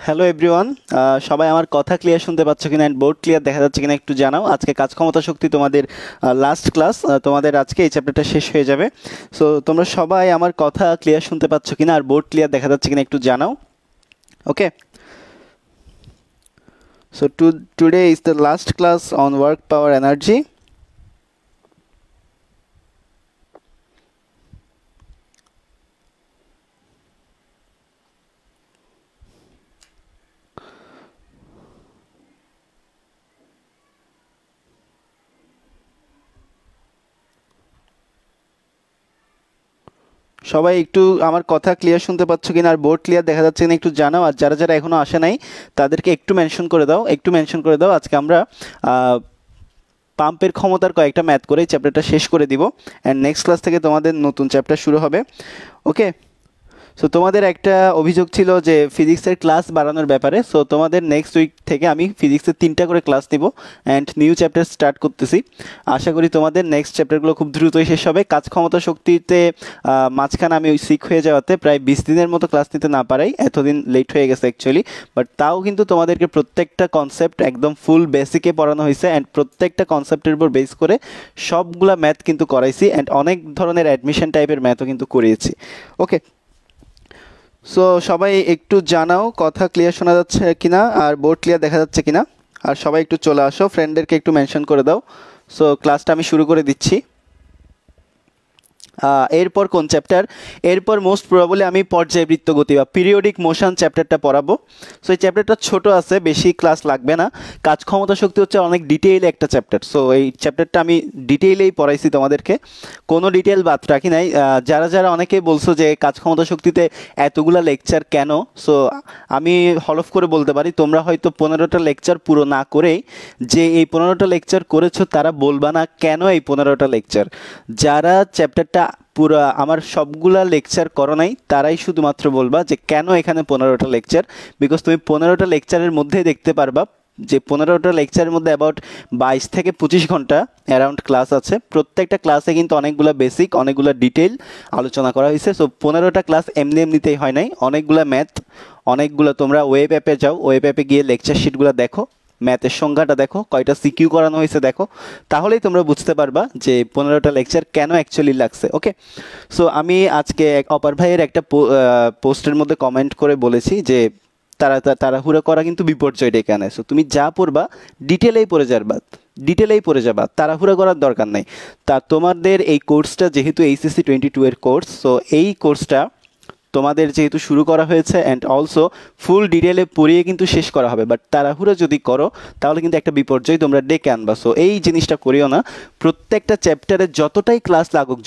Hello everyone, সবাই আমার কথা ক্লিয়ার শুনতে পাচ্ছ কিনা এন্ড বোর্ড ক্লিয়ার দেখা যাচ্ছে কিনা একটু জানাও। আজকে কাজ ক্ষমতা শক্তি তোমাদের লাস্ট ক্লাস, তোমাদের আজকে এই চ্যাপ্টারটা শেষ হয়ে যাবে। সো তোমরা সবাই আমার কথা ক্লিয়ার শুনতে পাচ্ছ কিনা আর বোর্ড ক্লিয়ার দেখা যাচ্ছে কিনা একটু জানাও। Okay, so today is the last class on work power energy. সবাই একটু আমার কথা ক্লিয়ার শুনতে পাচ্ছ কিনা আর বোর্ড ক্লিয়ার দেখা যাচ্ছে কিনা একটু জানাও। আর যারা যারা এখনো আসে নাই তাদেরকে একটু মেনশন করে দাও, একটু মেনশন করে দাও। আজকে আমরা পাম্পের ক্ষমতার কয়েকটা ম্যাথ করে চ্যাপ্টারটা শেষ করে দিব অ্যান্ড নেক্সট ক্লাস থেকে তোমাদের নতুন চ্যাপ্টার শুরু হবে। ওকে, সো তোমাদের একটা অভিযোগ ছিল যে ফিজিক্সের ক্লাস বাড়ানোর ব্যাপারে। সো তোমাদের নেক্সট উইক থেকে আমি ফিজিক্সের 3টা করে ক্লাস নিব অ্যান্ড নিউ চ্যাপ্টার স্টার্ট করতেছি। আশা করি তোমাদের নেক্সট চ্যাপ্টারগুলো খুব দ্রুতই শেষ হবে। কাজ ক্ষমতা শক্তিতে মাঝখানে আমি ওই সিক হয়ে যাওয়াতে প্রায় 20 দিনের মতো ক্লাস নিতে না পারাই এতদিন লেট হয়ে গেছে অ্যাকচুয়ালি। বাট তাও কিন্তু তোমাদেরকে প্রত্যেকটা কনসেপ্ট একদম ফুল বেসিকে পড়ানো হয়েছে অ্যান্ড প্রত্যেকটা কনসেপ্টের উপর বেস করে সবগুলা ম্যাথ কিন্তু করাইছি অ্যান্ড অনেক ধরনের অ্যাডমিশন টাইপের ম্যাথও কিন্তু করিয়েছি। ওকে, সো সবাই একটু জানাও কথা ক্লিয়ার শোনা যাচ্ছে কিনা আর বোর্ড ক্লিয়ার দেখা যাচ্ছে কিনা। আর সবাই একটু চলে আসো, ফ্রেন্ডদেরকে একটু মেনশন করে দাও। সো ক্লাসটা আমি শুরু করে দিচ্ছি। এরপর কোন চ্যাপ্টার? এরপর মোস্ট প্রবাবলি আমি পর্যায়বৃত্ত গতি বা পিরিয়ডিক মোশন চ্যাপ্টারটা পড়াবো। সো এই চ্যাপ্টারটা ছোট আছে, বেশি ক্লাস লাগবে না। কাজ ক্ষমতা শক্তি হচ্ছে অনেক ডিটেইলে একটা চ্যাপ্টার। সো এই চ্যাপ্টারটা আমি ডিটেইলেই পড়াইছি তোমাদেরকে, কোনো ডিটেল বাদ রাখি নাই। যারা যারা অনেকেই বলছো যে কাজ ক্ষমতা শক্তিতে এতগুলা লেকচার কেন, সো আমি হলফ করে বলতে পারি তোমরা হয়তো 15টা লেকচার পুরো না করেই যে এই 15টা লেকচার করেছো তারা বলবা না কেন এই 15টা লেকচার। যারা চ্যাপ্টারটা পুরো আমার সবগুলা লেকচার করো নাই তারাই শুধুমাত্র বলবা যে কেন এখানে 15টা লেকচার। বিকজ তুমি 15টা লেকচারের মধ্যেই দেখতে পারবা যে 15টা লেকচারের মধ্যে অ্যাবাউট 22 থেকে 25 ঘন্টা অ্যারাউন্ড ক্লাস আছে। প্রত্যেকটা ক্লাসে কিন্তু অনেকগুলো বেসিক, অনেকগুলো ডিটেল আলোচনা করা হয়েছে। সো 15টা ক্লাস এমনি এমনিতেই হয় নাই, অনেকগুলো ম্যাথ, অনেকগুলো তোমরা ওয়েব অ্যাপে যাও, ওয়েব অ্যাপে গিয়ে লেকচার শিটগুলো দেখো, ম্যাথের সংখ্যাটা দেখো, কয়টা সিকিউ করানো হয়েছে দেখো, তাহলেই তোমরা বুঝতে পারবা যে 15টা লেকচার কেন অ্যাকচুয়ালি লাগছে। ওকে, সো আমি আজকে অপার ভাইয়ের একটা পোস্টের মধ্যে কমেন্ট করে বলেছি যে তাড়াহুড়ো করা কিন্তু বিপর্যয় ডেকে আনে। সো তুমি যা পড়বা ডিটেলেই পড়ে যাবা, তাড়াহুড়ো করার দরকার নেই। তা তোমাদের এই কোর্সটা যেহেতু এইচএসসি 22 এর কোর্স, সো এই কোর্সটা তোমাদের যেহেতু শুরু করা হয়েছে অ্যান্ড অলসো ফুল ডিটেলে পড়িয়ে কিন্তু শেষ করা হবে। বাট তাড়াহুড়ো যদি করো তাহলে কিন্তু একটা বিপর্যয় তোমরা ডেকে আনবা। সো এই জিনিসটা করিও না। প্রত্যেকটা চ্যাপ্টারে যতটাই ক্লাস লাগুক,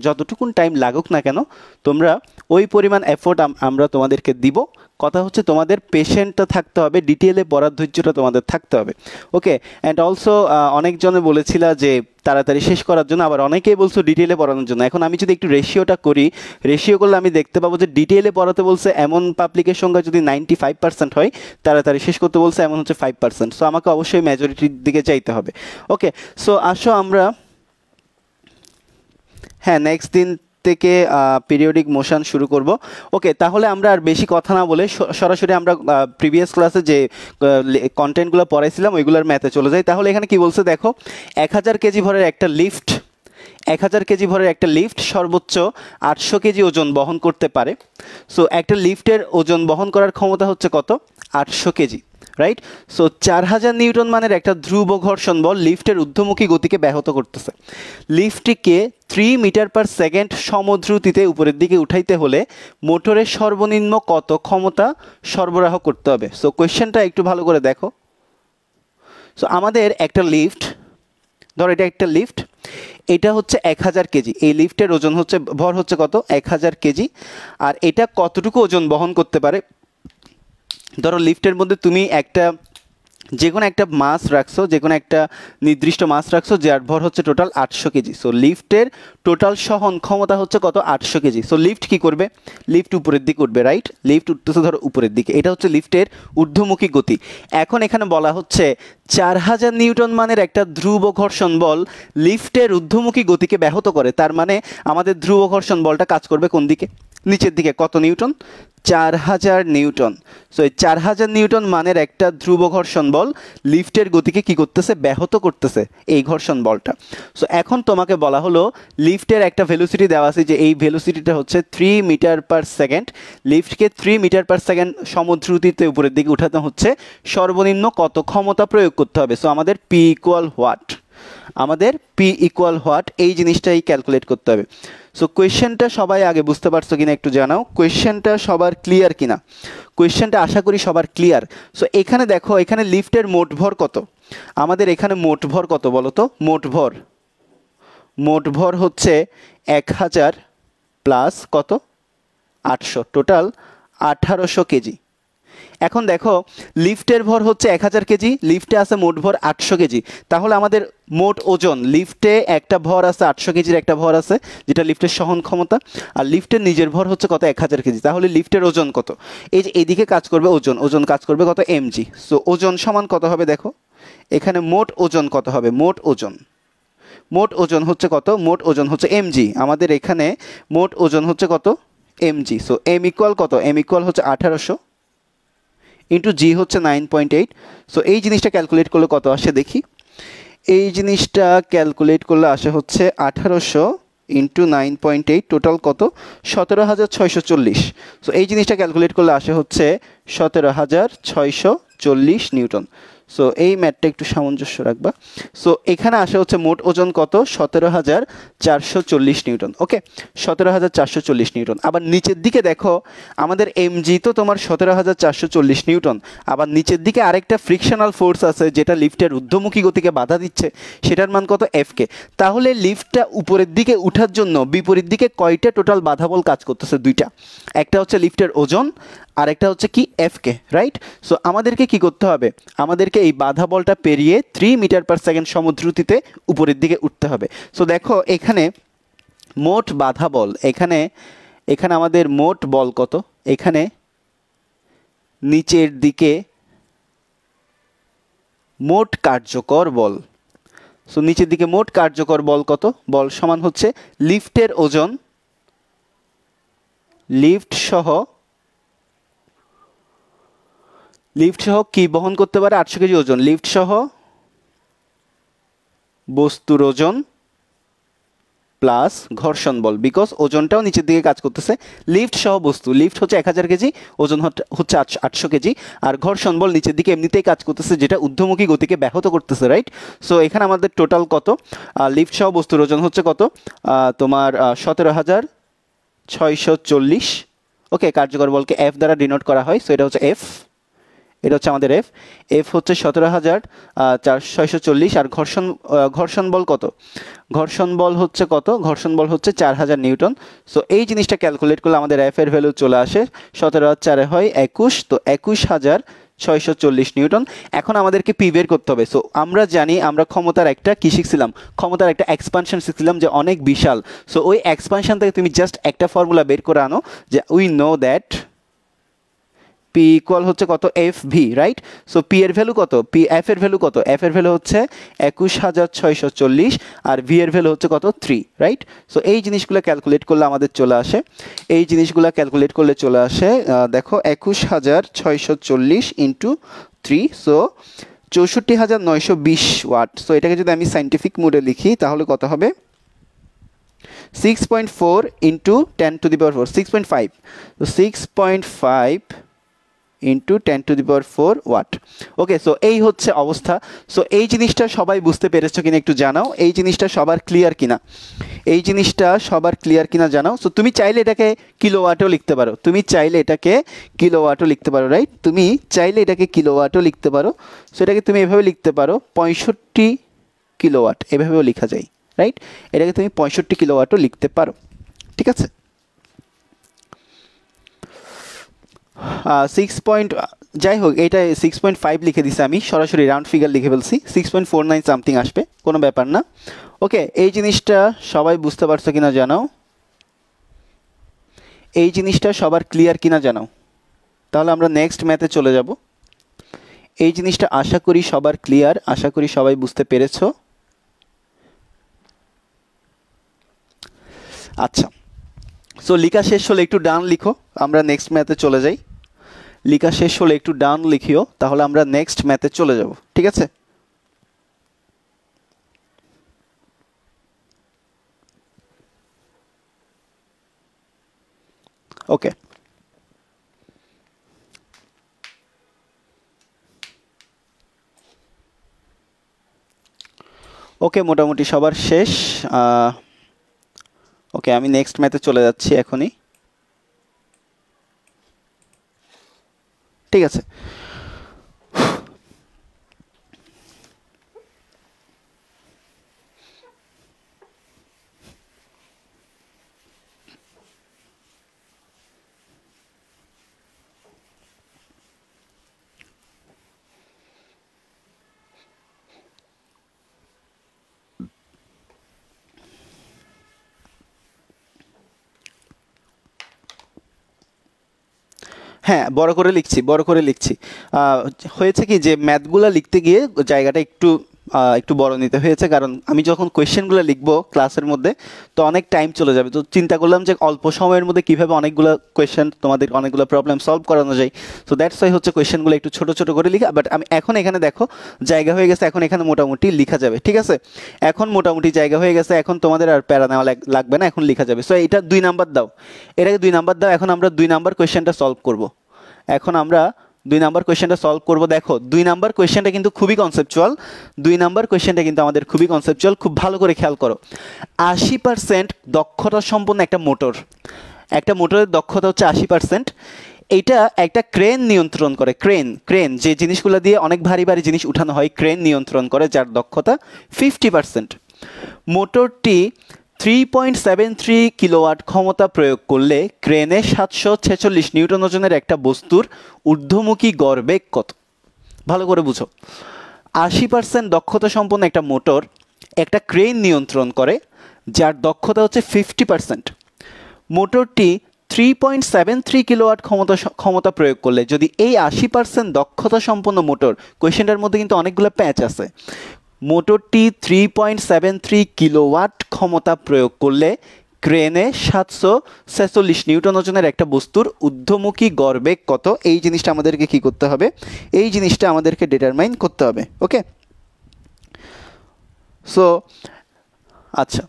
যতটুকুন টাইম লাগুক না কেন, তোমরা ওই পরিমাণ এফোর্ট আমরা তোমাদেরকে দিব। কথা হচ্ছে তোমাদের পেশেন্টটা থাকতে হবে, ডিটেলে পড়ার ধৈর্যটা তোমাদের থাকতে হবে। ওকে, অ্যান্ড অলসো অনেকজনে বলেছিলা যে তাড়াতাড়ি শেষ করার জন্য, আবার অনেকেই বলছো ডিটেলে পড়ানোর জন্য। এখন আমি যদি একটু রেশিওটা করি, রেশিও করলে আমি দেখতে পাবো যে ডিটেলে পড়াতে বলছে এমন পাবলিকের সংখ্যা যদি 95% হয়, তাড়াতাড়ি শেষ করতে বলছে এমন হচ্ছে 5%। সো আমাকে অবশ্যই মেজরিটির দিকে যাইতে হবে। ওকে, সো আসো আমরা নেক্সট দিন থেকে পিরিয়ডিক মোশন শুরু করব। ওকে, তাহলে আমরা আর বেশি কথা না বলে সরাসরি আমরা প্রিভিয়াস ক্লাসে যে কন্টেন্টগুলো পড়াইছিলাম ওইগুলোর ম্যাথে চলে যাই। তাহলে এখানে কি বলছে দেখো, 1000 কেজি ভরের একটা লিফট, 1000 কেজি ভরের একটা লিফট সর্বোচ্চ 800 কেজি ওজন বহন করতে পারে। সো একটা লিফটের ওজন বহন করার ক্ষমতা হচ্ছে কত? 800 কেজি, রাইট? সো 4000 নিউটন মানের একটা ধ্রুব ঘর্ষণ বল লিফটের ঊর্ধ্বমুখী গতিকে ব্যাহত করতেছে। লিফটটিকে 3 মিটার পার সেকেন্ড সমদ্রুতিতে উপরের দিকে উঠাইতে হলে মোটরের সর্বনিম্ন কত ক্ষমতা সরবরাহ করতে হবে? সো কোয়েশ্চেনটা একটু ভালো করে দেখো। সো আমাদের একটা লিফট, ধর এটা একটা লিফট, এটা হচ্ছে 1000 কেজি। এই লিফটের ওজন হচ্ছে, ভর হচ্ছে কত? 1000 কেজি। আর এটা কতটুকু ওজন বহন করতে পারে? ধরো লিফটের মধ্যে তুমি যে কোনো একটা মাস রাখছো, যে কোনো একটা নির্দিষ্ট মাস রাখছো, যার ভর হচ্ছে টোটাল 800 কেজি। সো লিফটের টোটাল সহন ক্ষমতা হচ্ছে কত? 800 কেজি। সো লিফট কি করবে? লিফট উপরের দিকে উঠবে, রাইট? লিফট উঠতেছে ধরো উপরের দিকে, এটা হচ্ছে লিফটের ঊর্ধ্বমুখী গতি। এখন এখানে বলা হচ্ছে 4000 নিউটন মানের একটা ধ্রুব ঘর্ষণ বল লিফটের ঊর্ধ্বমুখী গতিকে ব্যাহত করে। তার মানে আমাদের ধ্রুব ঘর্ষণ বলটা কাজ করবে কোন দিকে? নিচের দিকে কত নিউটন? 4000 নিউটন। সো এই 4000 নিউটন মানের একটা ধ্রুব ঘর্ষণ বল লিফটের গতিকে কি করতেছে? ব্যাহত করতেছে এই ঘর্ষণ বলটা। সো এখন তোমাকে বলা হলো লিফটের একটা ভেলোসিটি দেওয়া আছে, যে এই ভেলোসিটিটা হচ্ছে 3 মিটার পার সেকেন্ড। লিফটকে 3 মিটার পার সেকেন্ড সমদ্রুতিতে উপরের দিকে উঠাতে হচ্ছে, সর্বনিম্ন কত ক্ষমতা প্রয়োগ করতে হবে? সো আমাদের পি ইকুয়াল হোয়াট? আমাদের পি ইকুয়াল হোয়াট এই জিনিসটাই ক্যালকুলেট করতে হবে। সো কোয়েশ্চেনটা সবাই আগে বুঝতে পারছো কিনা একটু জানাও, কোয়েশ্চেনটা সবার ক্লিয়ার কিনা? কোয়েশ্চেনটা আশা করি সবার ক্লিয়ার। সো এখানে দেখো, এখানে লিফটের মোট ভর কত? আমাদের এখানে মোট ভর কত বলো তো? মোট ভর হচ্ছে 1000 প্লাস কত? 800, টোটাল 1800 কেজি। এখন দেখো লিফটের ভর হচ্ছে 1000 কেজি, লিফটে আছে মোট ভর 800 কেজি। তাহলে আমাদের মোট ওজন, লিফটে একটা ভর আছে 800 কেজির একটা ভর আছে যেটা লিফটের সহন ক্ষমতা, আর লিফটের নিজের ভর হচ্ছে কত? 1000 কেজি। তাহলে লিফটের ওজন কত? এই যে এইদিকে কাজ করবে ওজন কাজ করবে কত? এমজি। সো ওজন সমান কত হবে দেখো, এখানে মোট ওজন কত হবে? মোট ওজন হচ্ছে কত? মোট ওজন হচ্ছে এমজি। আমাদের এখানে মোট ওজন হচ্ছে কত? এমজি। সো এম ইকুয়াল কত? এম ইকুয়াল হচ্ছে 1800 ইন্টু জি হচ্ছে 9.8। সো এই জিনিসটা ক্যালকুলেট করলে কত আসে দেখি। এই জিনিসটা ক্যালকুলেট করলে আসে হচ্ছে 1800 ইন্টু 9.8, টোটাল কত? 17640। সো এই জিনিসটা ক্যালকুলেট করলে আসে হচ্ছে 17640 নিউটন। সো এই ম্যাথটা একটু সামঞ্জস্য রাখবা। সো এখানে আসে হচ্ছে মোট ওজন কত? 17440 নিউটন। ওকে, 17440 নিউটন। আবার নিচের দিকে দেখো, আমাদের এমজি তো তোমার 17440 নিউটন, আবার নিচের দিকে আরেকটা ফ্রিকশনাল ফোর্স আছে যেটা লিফটের ঊর্ধ্বমুখী গতিকে বাধা দিচ্ছে, সেটার মান কত? এফকে। তাহলে লিফটটা উপরের দিকে উঠার জন্য বিপরীত দিকে কয়টা টোটাল বাধা বল কাজ করতেছে? দুইটা। একটা হচ্ছে লিফটের ওজন, আর একটা হচ্ছে কি? এফকে, রাইট? সো আমাদেরকে কি করতে হবে? আমাদেরকে এই বাধা বলটা পেরিয়ে 3 মিটার পার সেকেন্ড সমদ্রুতিতে উপরের দিকে উঠতে হবে। সো দেখো এখানে মোট বাধা বল, এখানে আমাদের মোট বল কত? এখানে নিচের দিকে মোট কার্যকর বল। সো নিচের দিকে মোট কার্যকর বল কত? বল সমান হচ্ছে লিফটের ওজন, লিফট সহ কি বহন করতে পারে? 800 কেজি ওজন। লিফট সহ বস্তুর ওজন প্লাস ঘর্ষণ বল, বিকজ ওজনটাও নিচের দিকে কাজ করতেছে। লিফট সহ বস্তু, লিফট হচ্ছে 1000 কেজি, ওজন হচ্ছে 800 কেজি, আর ঘর্ষণ বল নিচের দিকে এমনিতেই কাজ করতেছে যেটা ঊর্ধ্বমুখী গতিকে ব্যাহত করতেছে, রাইট? সো এখানে আমাদের টোটাল কত? লিফট সহ বস্তুর ওজন হচ্ছে কত? তোমার 17640। ওকে, কার্যকর বলকে এফ দ্বারা ডিনোট করা হয়। সো এটা হচ্ছে এফ, এটা হচ্ছে আমাদের এফ হচ্ছে 17640। আর ঘর্ষণ বল কত? ঘর্ষণ বল হচ্ছে কত? ঘর্ষণ বল হচ্ছে 4000 নিউটন। সো এই জিনিসটা ক্যালকুলেট করলে আমাদের এফ এর ভ্যালু চলে আসে 17 হয় 21, তো 21640 নিউটন। এখন আমাদেরকে পি বের করতে হবে। সো আমরা জানি, আমরা ক্ষমতার একটা কি শিখছিলাম? ক্ষমতার একটা এক্সপানশন শিখছিলাম যে অনেক বিশাল। সো ওই এক্সপানশন থেকে তুমি জাস্ট একটা ফর্মুলা বের করে আনো, যে we know that P equal হচ্ছে কত? F V, right? So P এর ভ্যালু কত? এফ এর ভ্যালু কত? এফ এর ভ্যালু হচ্ছে 21640, আর ভি এর ভ্যালু হচ্ছে কত? 3, রাইট? সো এই জিনিসগুলো ক্যালকুলেট করলে আমাদের চলে আসে, দেখো 21640 ইন্টু 3, সো 64920 ওয়াট। সো এটাকে যদি আমি সাইন্টিফিক মোডে লিখি তাহলে কত হবে? 6.4 ইন্টু 10 টু দি পাওয়ার 4, 6.5। তো 6.5 into 10 to the power 4 watt. Okay, so এই হচ্ছে অবস্থা। সো এই জিনিসটা সবাই বুঝতে পেরেছো কিনা একটু জানাও, এই জিনিসটা সবার ক্লিয়ার কিনা, জানাও। সো তুমি চাইলে এটাকে কিলোওয়াটও লিখতে পারো, রাইট? তুমি চাইলে এটাকে কিলোওয়াটও লিখতে পারো। সো এটাকে তুমি এভাবে লিখতে পারো, 65 কিলোওয়াট, এভাবেও লেখা যায়, রাইট? এটাকে তুমি 65 কিলোওয়াটও লিখতে পারো, ঠিক আছে? 6 যাই হোক, এটা 6.5 লিখে দিছি আমি, সরাসরি রাউন্ড ফিগার লিখে ফেলছি, 6.49 সামথিং আসবে, কোনো ব্যাপার না। ওকে, এই জিনিসটা সবাই বুঝতে পারছো কিনা জানাও, এই জিনিসটা সবার ক্লিয়ার কিনা জানাও। তাহলে আমরা নেক্সট ম্যাথে চলে যাব। এই জিনিসটা আশা করি সবার ক্লিয়ার, আশা করি সবাই বুঝতে পেরেছো। আচ্ছা, সো লিখা শেষ হলে একটু ডান লিখো, আমরা নেক্সট ম্যাথে চলে যাই। লিখা শেষ হলে একটু ডান লিখিও, তাহলে আমরা নেক্সট ম্যাথে চলে যাব, ঠিক আছে? ওকে, ওকে, মোটামুটি সবার শেষ। ওকে, আমি নেক্সট ম্যাথে চলে যাচ্ছি এখনই, ঠিক আছে? হ্যাঁ, বড় করে লিখছি, বড় করে লিখছি। হয়েছে কি যে ম্যাথগুলো লিখতে গিয়ে জায়গাটা একটু একটু বড় নিতে হয়েছে, কারণ আমি যখন কোয়েশ্চেনগুলো লিখবো ক্লাসের মধ্যে তো অনেক টাইম চলে যাবে। তো চিন্তা করলাম যে অল্প সময়ের মধ্যে কীভাবে অনেকগুলো কোয়েশ্চেন, তোমাদের অনেকগুলো প্রবলেম সলভ করানো যায়। তো দ্যাটস ওয়াই হচ্ছে কোয়েশ্চেনগুলো একটু ছোটো ছোটো করে লিখা। বাট আমি এখন এখানে দেখো জায়গা হয়ে গেছে, এখন এখানে মোটামুটি লিখা যাবে, ঠিক আছে? এখন মোটামুটি জায়গা হয়ে গেছে, এখন তোমাদের আর প্যারা নেওয়া লাগবে না, এখন লিখা যাবে। সো এটা 2 নাম্বার দাও, এটাকে 2 নাম্বার দাও। এখন আমরা 2 নাম্বার কোয়েশ্চেনটা সলভ করব। এখন আমরা 2 নাম্বার কোয়েশ্চেনটা সলভ করব। দেখো 2 নাম্বার কোয়েশ্চেনটা কিন্তু খুবই কনসেপচুয়াল। 2 নাম্বার কোয়েশ্চেনটা কিন্তু আমাদের খুবই কনসেপচুয়াল, খুব ভালো করে খেয়াল করো। 80% দক্ষতা সম্পন্ন একটা মোটর, একটা মোটরের দক্ষতা হচ্ছে 80%। এইটা একটা ক্রেন নিয়ন্ত্রণ করে। ক্রেন যে জিনিসগুলো দিয়ে অনেক ভারী ভারী জিনিস উঠানো হয়, ক্রেন নিয়ন্ত্রণ করে, যার দক্ষতা 50%। মোটরটি 3.73 কিলোওয়াট ক্ষমতা প্রয়োগ করলে ক্রেনে 746 নিউটন ওজনের একটা বস্তুর ঊর্ধ্বমুখী গড়বেগ কত? ভালো করে বুঝো। 80% দক্ষতা সম্পন্ন একটা মোটর একটা ক্রেন নিয়ন্ত্রণ করে, যার দক্ষতা হচ্ছে 50%। মোটরটি 3.73 কিলোওয়াট ক্ষমতা প্রয়োগ করলে, যদি এই 80% দক্ষতা সম্পন্ন মোটর, কোয়েশ্চেনটার মধ্যে কিন্তু অনেকগুলো প্যাচ আছে, মোটরটি 3.73 কিলোওয়াট ক্ষমতা প্রয়োগ করলে ক্রেনে 746 নিউটন ওজনের একটা বস্তুর ঊর্ধ্বমুখী গড়বেগ কত? এই জিনিসটা আমাদেরকে কি করতে হবে? এই জিনিসটা আমাদেরকে ডিটারমাইন করতে হবে। ওকে, সো আচ্ছা,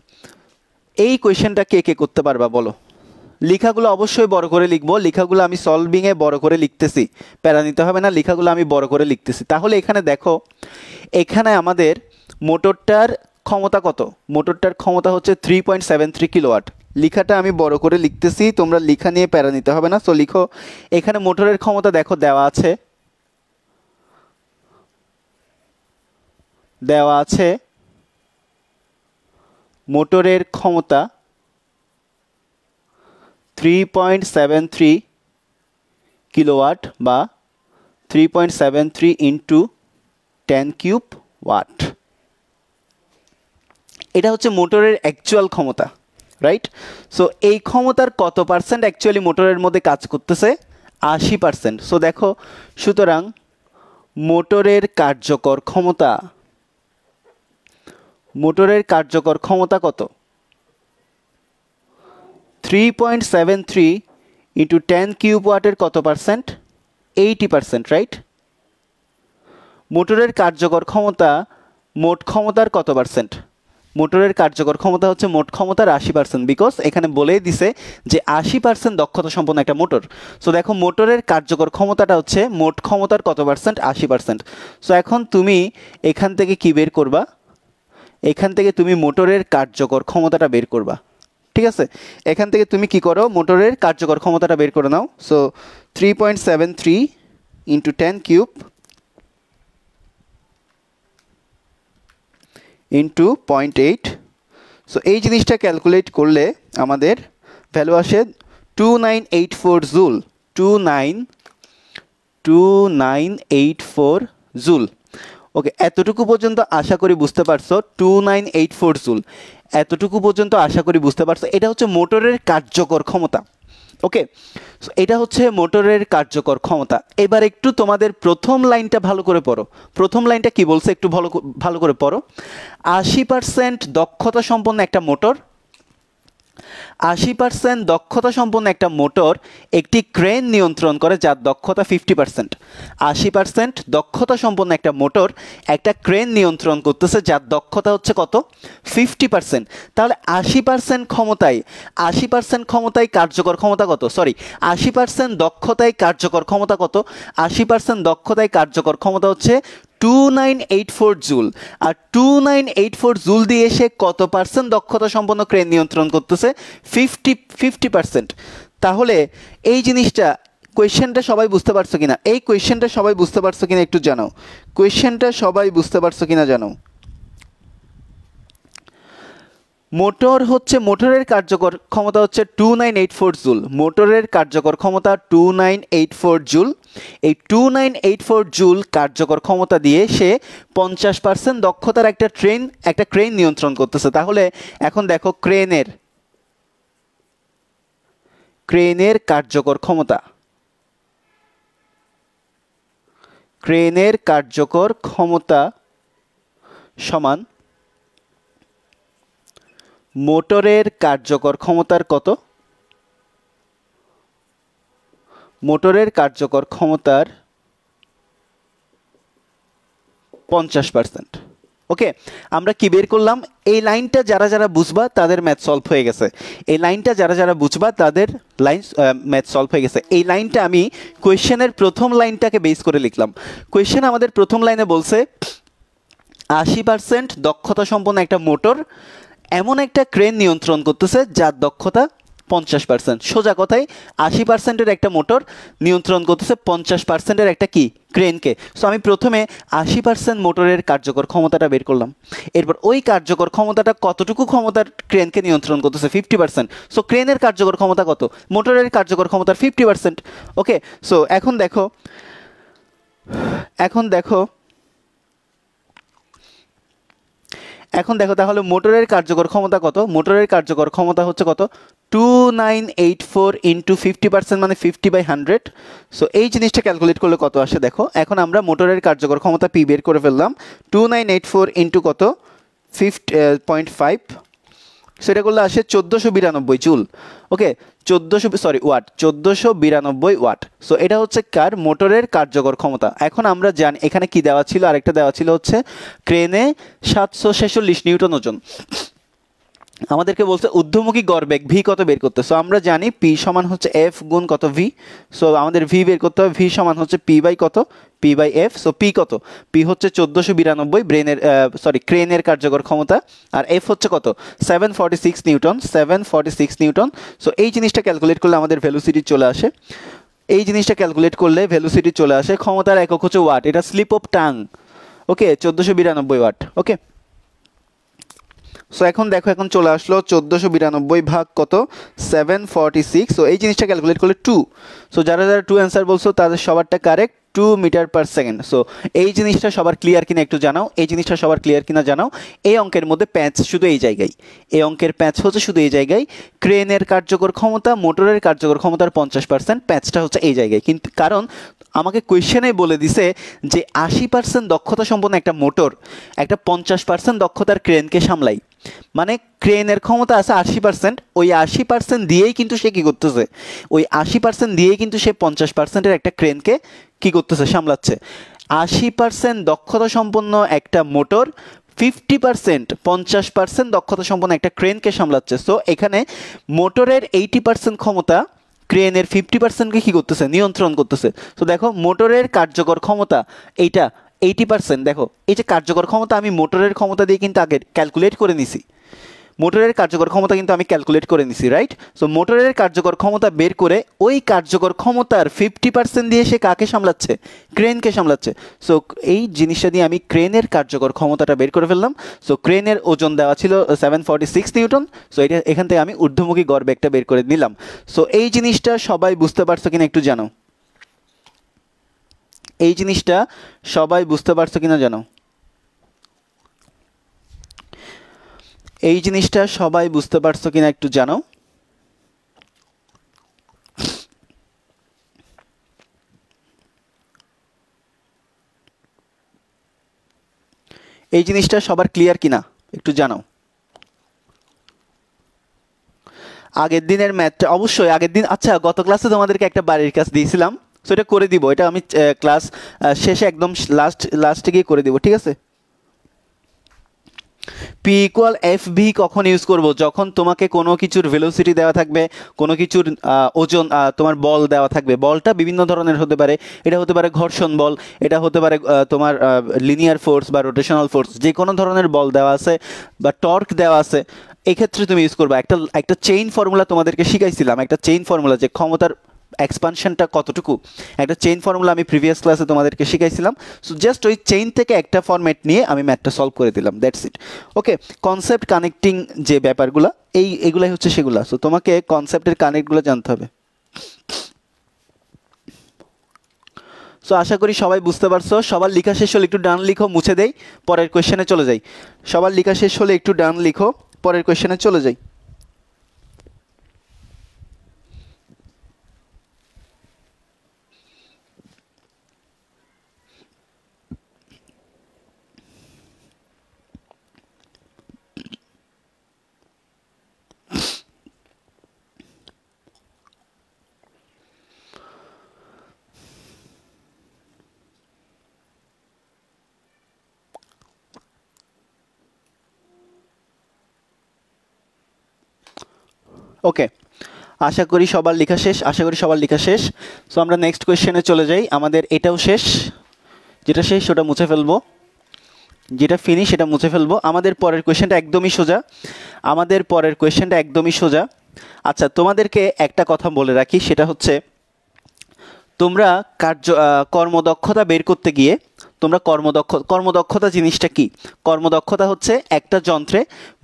এই কোয়েশ্চেনটা কে কে করতে পারবা বলো? লেখাগুলো অবশ্যই বড় করে লিখবো, লেখাগুলো আমি সলভিংয়ে বড় করে লিখতেছি, প্যারা নিতে হবে না, লেখাগুলো আমি বড় করে লিখতেছি। তাহলে এখানে দেখো, এখানে আমাদের মোটরটার ক্ষমতা কত? মোটরটার ক্ষমতা হচ্ছে 3.73 কিলোওয়াট। লেখাটা আমি বড় করে লিখতেছি, তোমরা লেখা নিয়ে প্যারা নিতে হবে না। সো লিখো, এখানে মোটরের ক্ষমতা দেখো দেওয়া আছে মোটরের ক্ষমতা 3.73 কিলোওয়াট বা 3.73 ইন্টু 10 কিউব ওয়াট। এটা হচ্ছে মোটরের অ্যাকচুয়াল ক্ষমতা, রাইট? সো এই ক্ষমতার কত পার্সেন্ট অ্যাকচুয়ালি মোটরের মধ্যে কাজ করতেছে? 80%। সো দেখো, সুতরাং মোটরের কার্যকর ক্ষমতা কত? 3.73 ইন্টু 10 কিউব ওয়াটের কত পার্সেন্ট? 80%, রাইট? মোটরের কার্যকর ক্ষমতা মোট ক্ষমতার কত পার্সেন্ট? মোটরের কার্যকর ক্ষমতা হচ্ছে মোট ক্ষমতার 80%, বিকজ এখানে বলেই দিছে যে 80% দক্ষতা সম্পন্ন একটা মোটর। সো দেখো, মোটরের কার্যকর ক্ষমতাটা হচ্ছে মোট ক্ষমতার কত পার্সেন্ট? 80%। সো এখন তুমি এখান থেকে কি বের করবা? এখান থেকে তুমি মোটরের কার্যকর ক্ষমতাটা বের করবা, ঠিক আছে? এখান থেকে তুমি কি করো? মোটরের কার্যকর ক্ষমতাটা বের করে নাও। So 3.73 into 10 cube into 0.8। So এই জিনিসটা ক্যালকুলেট করলে আমাদের ভ্যালু আসে 2984 জুল। 2984 জুল। ওকে, এতটুকু পর্যন্ত আশা করি বুঝতে পারছো। 2984 জুল, এতটুকু পর্যন্ত আশা করি বুঝতে পারছো। এটা হচ্ছে মোটরের কার্যকর ক্ষমতা। ওকে, সো এটা হচ্ছে মোটরের কার্যকর ক্ষমতা। এবার একটু তোমাদের প্রথম লাইনটা ভালো করে পড়ো। প্রথম লাইনটা কি বলছে একটু ভালো করে পড়ো। 80% দক্ষতা সম্পন্ন একটা মোটর 80% দক্ষতা সম্পন্ন একটা মোটর একটি ক্রেন নিয়ন্ত্রণ করে যার দক্ষতা 50%। 80% দক্ষতা সম্পন্ন একটা মোটর একটা ক্রেন নিয়ন্ত্রণ করতেছে যার দক্ষতা হচ্ছে কত? 50%। তাহলে 80% ক্ষমতায় কার্যকর ক্ষমতা কত? সরি, 80% দক্ষতায় কার্যকর ক্ষমতা কত? 80% দক্ষতায় কার্যকর ক্ষমতা হচ্ছে 2984 জুল। আর 2984 জুল দিয়ে সে কত পার্সেন্ট দক্ষতা সম্পন্ন ক্রেন নিয়ন্ত্রণ করতেছে? 50%। তাহলে এই জিনিসটা কোয়েশ্চেনটা সবাই বুঝতে পারছো কিনা? এই কোয়েশ্চেনটা সবাই বুঝতে পারছো কিনা একটু জানাও। কোয়েশ্চেনটা সবাই বুঝতে পারছো কিনা জানাও। মোটরের কার্যকর ক্ষমতা হচ্ছে 2984 জুল। মোটরের কার্যকর ক্ষমতা 2984 জুল। এই 2984 জুল কার্যকর ক্ষমতা দিয়ে সে 50% দক্ষতার একটা ক্রেন নিয়ন্ত্রণ করতেছে। তাহলে এখন দেখো ক্রেনের কার্যকর ক্ষমতা সমান মোটরের কার্যকর ক্ষমতার কত? মোটরের কার্যকর ক্ষমতার 50%। ওকে, আমরা কি বের করলাম? এই লাইনটা যারা বুঝবা তাদের ম্যাথ সলভ হয়ে গেছে। এই লাইনটা যারা বুঝবা তাদের ম্যাথ সলভ হয়ে গেছে। এই লাইনটা আমি কোয়েশ্চেনের প্রথম লাইনটাকে বেস করে লিখলাম। কোয়েশ্চেন আমাদের প্রথম লাইনে বলছে 80% দক্ষতা সম্পন্ন একটা মোটর এমন একটা ক্রেন নিয়ন্ত্রণ করতেছে যার দক্ষতা 50%। সোজা কথায় 80%-এর একটা মোটর নিয়ন্ত্রণ করতেছে 50%-এর একটা কি ক্রেনকে। সো আমি প্রথমে 80% মোটরের কার্যকর ক্ষমতাটা বের করলাম। এরপর ওই কার্যকর ক্ষমতাটা কতটুকু ক্ষমতার ক্রেনকে নিয়ন্ত্রণ করতেছে? 50%। সো ক্রেনের কার্যকর ক্ষমতা কত? মোটরের কার্যকর ক্ষমতার 50%। ওকে, সো এখন দেখো তাহলে মোটরের কার্যকর ক্ষমতা কত? মোটরের কার্যকর ক্ষমতা হচ্ছে কত? 2984 ইন্টু 50% মানে 50/100। সো এই জিনিসটা ক্যালকুলেট করলে কত আসে দেখো। এখন আমরা মোটরের কার্যকর ক্ষমতা পি বের করে ফেললাম। 2984 ইন্টু কত? 50.5। সেটা করলে আসে 1492 জুল। ওকে, 1492 ওয়াট। সো এটা হচ্ছে কার? মোটরের কার্যকর ক্ষমতা। এখন আমরা জানি এখানে কি দেওয়া ছিল, আরেকটা দেওয়া ছিল হচ্ছে ক্রেনে 746 নিউটন ওজন। আমাদেরকে বলছে ঊর্ধ্বমুখী গড়বেগ ভি কত বের করতে। সো আমরা জানি পি সমান হচ্ছে এফ গুণ কত? ভি। সো আমাদের ভি বের করতে হবে। ভি সমান হচ্ছে পি বাই কত? P by F. So P কত? পি হচ্ছে 1492 ক্রেনের কার্যকর ক্ষমতা। আর এফ হচ্ছে কত? 746 নিউটন। 746 নিউটন। সো এই জিনিসটা ক্যালকুলেট করলে আমাদের ভেলোসিটি চলে আসে। ক্ষমতার একক হচ্ছে ওয়াট। এটা slip of tongue. Okay, 1492 watt. Okay, so এখন দেখো, এখন চলে আসলো 1492 ভাগ কত? 746। সো এই জিনিসটা ক্যালকুলেট করলে 2। সো যারা 2 অ্যান্সার বলছো তাদের সবারটা correct, 2 metre per second. So এই জিনিসটা সবার ক্লিয়ার কিনা একটু জানাও। এই অঙ্কের মধ্যে প্যাচ শুধু এই জায়গায়। এই অঙ্কের প্যাচ হচ্ছে শুধু এই জায়গায়। ক্রেনের কার্যকর ক্ষমতা মোটরের কার্যকর ক্ষমতার 50%, প্যাচটা হচ্ছে এই জায়গায়। কিন্তু কারণ আমাকে কোয়েশ্চেনে বলে দিছে যে 80% দক্ষতা সম্পন্ন একটা মোটর একটা 50% দক্ষতার ক্রেনকে সামলায়। মানে ক্রেনের ক্ষমতা আছে 80%, ওই 80% দিয়েই কিন্তু সে কী করতেছে? ওই 80% দিয়েই কিন্তু সে 50%-এর একটা ক্রেনকে কী করতেছে? সামলাচ্ছে। 80% দক্ষতা সম্পন্ন একটা মোটর 50% দক্ষতা সম্পন্ন একটা ক্রেনকে সামলাচ্ছে। সো এখানে মোটরের 80% ক্ষমতা ক্রেনের 50%কে কী করতেছে? নিয়ন্ত্রণ করতেছে। তো দেখো মোটরের কার্যকর ক্ষমতা এইটা 80%। দেখো এই যে কার্যকর ক্ষমতা আমি মোটরের ক্ষমতা দিয়ে কিন্তু আগে ক্যালকুলেট করে নিছি। রাইট? সো মোটরের কার্যকর ক্ষমতা বের করে ওই কার্যকর ক্ষমতার 50% দিয়ে সে কাকে সামলাচ্ছে? ক্রেনকে সামলাচ্ছে। সো এই জিনিসটা দিয়ে আমি ক্রেনের কার্যকর ক্ষমতাটা বের করে ফেললাম। সো ক্রেনের ওজন দেওয়া ছিল 746 নিউটন। সো এটা এখান থেকে আমি ঊর্ধ্বমুখী গড়বেগটা বের করে নিলাম। সো এই জিনিসটা সবাই বুঝতে পারছো কিনা একটু জানো। এই জিনিসটা সবাই বুঝতে পারছো কিনা একটু জানাও। এই জিনিসটা সবার ক্লিয়ার কিনা একটু জানাও। আগের দিনের ম্যাথটা অবশ্যই আগের দিন, আচ্ছা গত ক্লাসে তোমাদেরকে একটা বাড়ির কাজ দিয়েছিলাম, সো এটা করে দিব, এটা আমি ক্লাস শেষে একদম লাস্টে গিয়ে করে দিব, ঠিক আছে। পি ইকুয়াল এফ ভি কখন ইউজ করব? যখন তোমাকে কোনো কিছুর ভেলোসিটি দেওয়া থাকবে, কোনো কিছুর ওজন, তোমার বল দেওয়া থাকবে। বলটা বিভিন্ন ধরনের হতে পারে, এটা হতে পারে ঘর্ষণ বল, এটা হতে পারে তোমার লিনিয়ার ফোর্স বা রোটেশনাল ফোর্স, যে কোনো ধরনের বল দেওয়া আছে বা টর্ক দেওয়া আছে, এক্ষেত্রে তুমি ইউজ করবে। একটা চেইন ফর্মুলা তোমাদেরকে শিখাইছিলাম, একটা চেইন ফর্মুলা, যে ক্ষমতার এক্সপানশনটা কতটুকু, একটা চেইন ফর্মুলা আমি প্রিভিয়াস ক্লাসে তোমাদেরকে শিখাইছিলাম। সো জাস্ট ওই চেইন থেকে একটা ফরম্যাট নিয়ে আমি ম্যাথটা সলভ করে দিলাম, that's it. Okay, concept connecting যে ব্যাপারগুলো, এগুলাই হচ্ছে সেগুলো। সো তোমাকে কনসেপ্টের কানেক্টগুলো জানতে হবে। সো আশা করি সবাই বুঝতে পারছো। সবার লেখা শেষ হলে একটু ডান লিখো, মুছে দেই, পরের কোয়েশ্চেনে চলে যাই। সবার লেখা শেষ হলে একটু ডান লিখো, পরের কোয়েশ্চেনে চলে যাই। ওকে, আশা করি সবার লেখা শেষ, আশা করি সবার লেখা শেষ। সো আমরা নেক্সট কোয়েশ্চেনে চলে যাই। আমাদের এটাও শেষ, যেটা শেষ ওটা মুছে ফেলবো, যেটা ফিনিশ সেটা মুছে ফেলবো। আমাদের পরের কোয়েশ্চেনটা একদমই সোজা, আমাদের পরের কোয়েশ্চেনটা একদমই সোজা। আচ্ছা, তোমাদেরকে একটা কথা বলে রাখি, সেটা হচ্ছে তোমরা কর্মদক্ষতা বের করতে গিয়ে তোমরা কর্মদক্ষতা জিনিসটা কি? কর্মদক্ষতা হচ্ছে একটা যন্ত্রে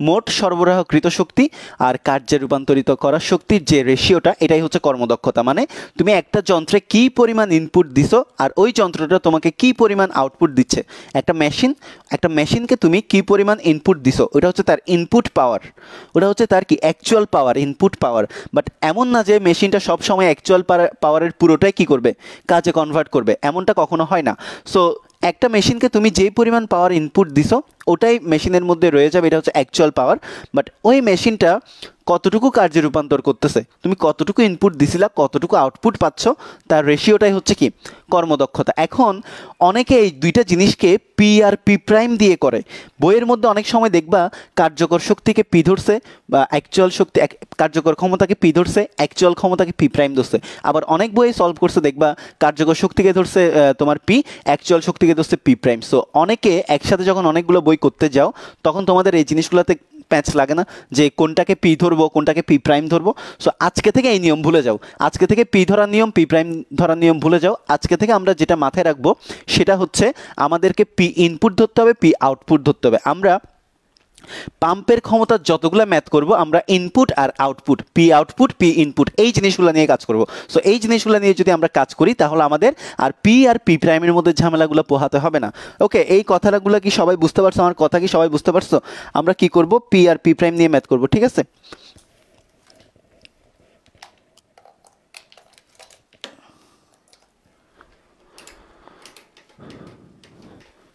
মোট সরবরাহকৃত শক্তি আর কার্যে রূপান্তরিত করা শক্তির যে রেশিওটা, এটাই হচ্ছে কর্মদক্ষতা। মানে তুমি একটা যন্ত্রে কি পরিমাণ ইনপুট দিছো আর ওই যন্ত্রটা তোমাকে কি পরিমাণ আউটপুট দিচ্ছে। একটা মেশিনকে তুমি কি পরিমাণ ইনপুট দিছো, ওটা হচ্ছে তার ইনপুট পাওয়ার, ওটা হচ্ছে তার কি actual power, input power. But এমন না যে মেশিনটা সবসময় অ্যাকচুয়াল পাওয়ারের পুরোটাই কি করবে, কাজে কনভার্ট করবে, এমনটা কখনো হয় না। সো একটা মেশিনকে তুমি যে পরিমাণ পাওয়ার ইনপুট দিছো ওটাই মেশিনের মধ্যে রয়ে যাবে, এটা হচ্ছে অ্যাকচুয়াল পাওয়ার। বাট ওই মেশিনটা কতটুকু কার্যে রূপান্তর করতেছে, তুমি কতটুকু ইনপুট দিছিলা, কতটুকু আউটপুট পাচ্ছ, তার রেশিওটাই হচ্ছে কি কর্মদক্ষতা। এখন অনেকে এই দুইটা জিনিসকে পি আর পি প্রাইম দিয়ে করে। বইয়ের মধ্যে অনেক সময় দেখবা কার্যকর শক্তিকে পি ধরছে, বা অ্যাকচুয়াল শক্তি, কার্যকর ক্ষমতাকে পি ধরছে, অ্যাকচুয়াল ক্ষমতাকে পি প্রাইম ধরছে। আবার অনেক বই সলভ করছে দেখবা কার্যকর শক্তিকে ধরছে তোমার পি, অ্যাকচুয়াল শক্তিকে ধরছে পি প্রাইম। সো অনেকে একসাথে যখন অনেকগুলো বই করতে যাও তখন তোমাদের এই জিনিসগুলোতে প্যাচ লাগে না, যে কোনটাকে পি ধরবো কোনটাকে পি প্রাইম ধরবো। সো আজকে থেকে এই নিয়ম ভুলে যাও, আজকে থেকে পি ধরার নিয়ম, পি প্রাইম ধরার নিয়ম ভুলে যাও। আজকে থেকে আমরা যেটা মাথায় রাখবো সেটা হচ্ছে আমাদেরকে পি ইনপুট ধরতে হবে, পি আউটপুট ধরতে হবে। আমরা পাম্পের ক্ষমতা যতগুলো ম্যাথ করব আমরা ইনপুট আর output, P output P input, এই জিনিসগুলো নিয়ে কাজ করব। সো এই জিনিসগুলো নিয়ে যদি আমরা কাজ করি তাহলে আমাদের আর পি প্রাইমের মধ্যে ঝামেলাগুলো পোহাতে হবে না। ওকে, এই কথাগুলো কি সবাই বুঝতে পারছো? আমার কথা কি সবাই বুঝতে পারছো? আমরা কি করব, পি আর পি প্রাইম নিয়ে ম্যাথ করব, ঠিক আছে।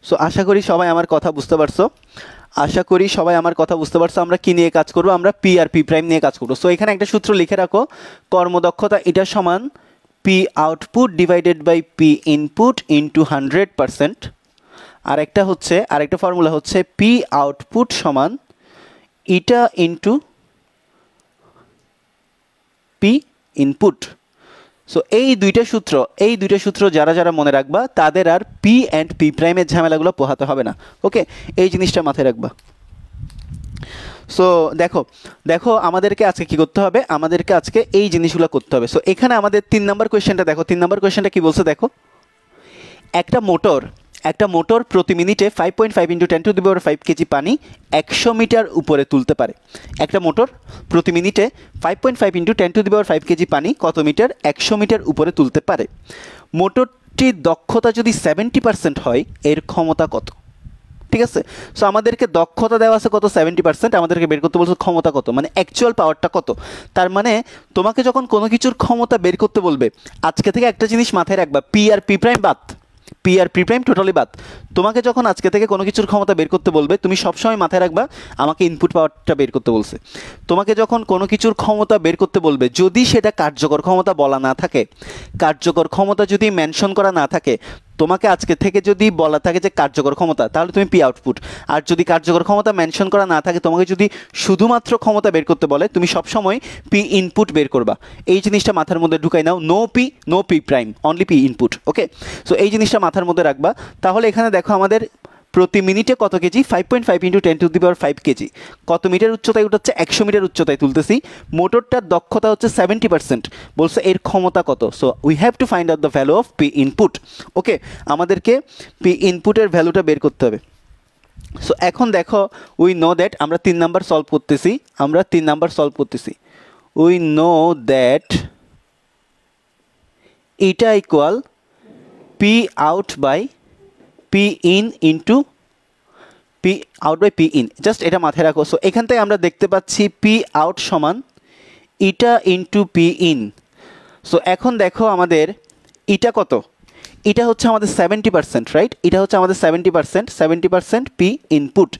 সো আশা করি সবাই আমার কথা বুঝতে পারছো, আশা করি সবাই আমার কথা বুঝতে পারছো। আমরা কি নিয়ে কাজ করব, আমরা পি আর পি প্রাইম নিয়ে কাজ করব। সো এখানে একটা সূত্র লিখে রাখো, কর্মদক্ষতা এটা সমান P output divided by P input into 100%। আর একটা হচ্ছে, আরেকটা ফর্মুলা হচ্ছে পি আউটপুট সমান eta into P input. So এই দুইটা সূত্র যারা যারা মনে রাখবা তাদের আর পি অ্যান্ড পি প্রাইমের ঝামেলাগুলো পোহাতে হবে না। ওকে, এই জিনিসটা মাথায় রাখবা। সো দেখো আমাদেরকে আজকে কি করতে হবে, আমাদেরকে আজকে এই জিনিসগুলো করতে হবে। সো এখানে আমাদের 3 নম্বর কোয়েশ্চেনটা দেখো, 3 নম্বর কোয়েশ্চেনটা কি বলছে দেখো, একটা মোটর প্রতি মিনিটে 5.5 × 10⁵ কেজি পানি 100 মিটার উপরে তুলতে পারে। একটা মোটর প্রতি মিনিটে 5.5 × 10⁵ কেজি পানি কত মিটার, 100 মিটার উপরে তুলতে পারে। মোটরটির দক্ষতা যদি 70% হয়, এর ক্ষমতা কত? ঠিক আছে। সো আমাদেরকে দক্ষতা দেওয়া আছে কত, 70%, আমাদেরকে বের করতে বলছে ক্ষমতা কত, মানে অ্যাকচুয়াল পাওয়ারটা কত। তার মানে তোমাকে যখন কোনো কিছুর ক্ষমতা বের করতে বলবে, আজকে থেকে একটা জিনিস মাথায় রাখবা, পি আর পি প্রাইম বাদ, P R P prime totally বাদ। তোমাকে যখন আজকে থেকে কোনো কিছুর ক্ষমতা বের করতে বলবে, তুমি সবসময় মাথায় রাখবা আমাকে ইনপুট পাওয়ারটা বের করতে বলছে। তোমাকে যখন কোনো কিছুর ক্ষমতা বের করতে বলবে, যদি সেটা কার্যকর ক্ষমতা বলা না থাকে, কার্যকর ক্ষমতা যদি মেনশন করা না থাকে, তোমাকে আজকে থেকে যদি বলা থাকে যে কার্যকর ক্ষমতা, তাহলে তুমি পি আউটপুট। আর যদি কার্যকর ক্ষমতা মেনশন করা না থাকে, তোমাকে যদি শুধুমাত্র ক্ষমতা বের করতে বলে, তুমি সবসময় পি ইনপুট বের করবা। এই জিনিসটা মাথার মধ্যে ঢুকাই নাও, no P prime, only P input. Okay, so এই জিনিসটা মাথার মধ্যে রাখবা। তাহলে এখানে দেখো আমাদের প্রতি মিনিটে কত কেজি, 5.5 × 10⁵ কেজি। কত মিটার উচ্চতায় উঠাচ্ছে, 100 মিটার উচ্চতায় তুলতেছি। মোটরটার দক্ষতা হচ্ছে 70%, বলছে এর ক্ষমতা কত। So we have to find out the value of P input. Okay, আমাদেরকে পি ইনপুটের ভ্যালুটা বের করতে হবে। সো এখন দেখো, উই নো দ্যাট, আমরা 3 নাম্বার সলভ করতেছি। উই নো দ্যাট এটা equal P out by P in into P out by P in. Just এটা মাথায় রাখো। সো এখান থেকে আমরা দেখতে পাচ্ছি পি আউট সমান eta into P in. So এখন দেখো আমাদের এটা কত, এটা হচ্ছে আমাদের 70%, রাইট? এটা হচ্ছে আমাদের 70% P input.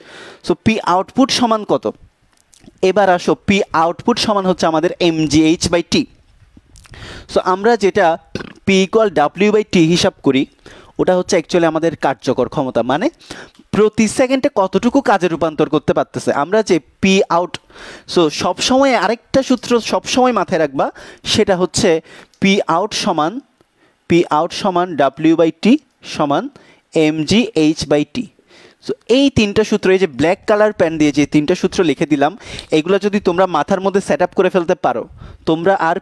So P output সমান কত? এবার আসো, পি আউটপুট সমান হচ্ছে আমাদের mgh/t। সো আমরা যেটা পি ইকুয়াল w/t হিসাব করি, ওটা হচ্ছে অ্যাকচুয়ালি আমাদের কার্যকর ক্ষমতা, মানে প্রতি সেকেন্ডে কতটুকু কাজে রূপান্তর করতে পারতেছে। আমরা যে পি আউট, সো সবসময় আরেকটা সূত্র সবসময় মাথায় রাখবা, সেটা হচ্ছে পি আউট সমান w/t সমান mgh/t। সো এই তিনটা সূত্র, এই যে ব্ল্যাক কালার পেন দিয়ে যে তিনটা সূত্র লিখে দিলাম, এগুলো যদি তোমরা মাথার মধ্যে সেট আপ করে ফেলতে পারো, তোমরা আর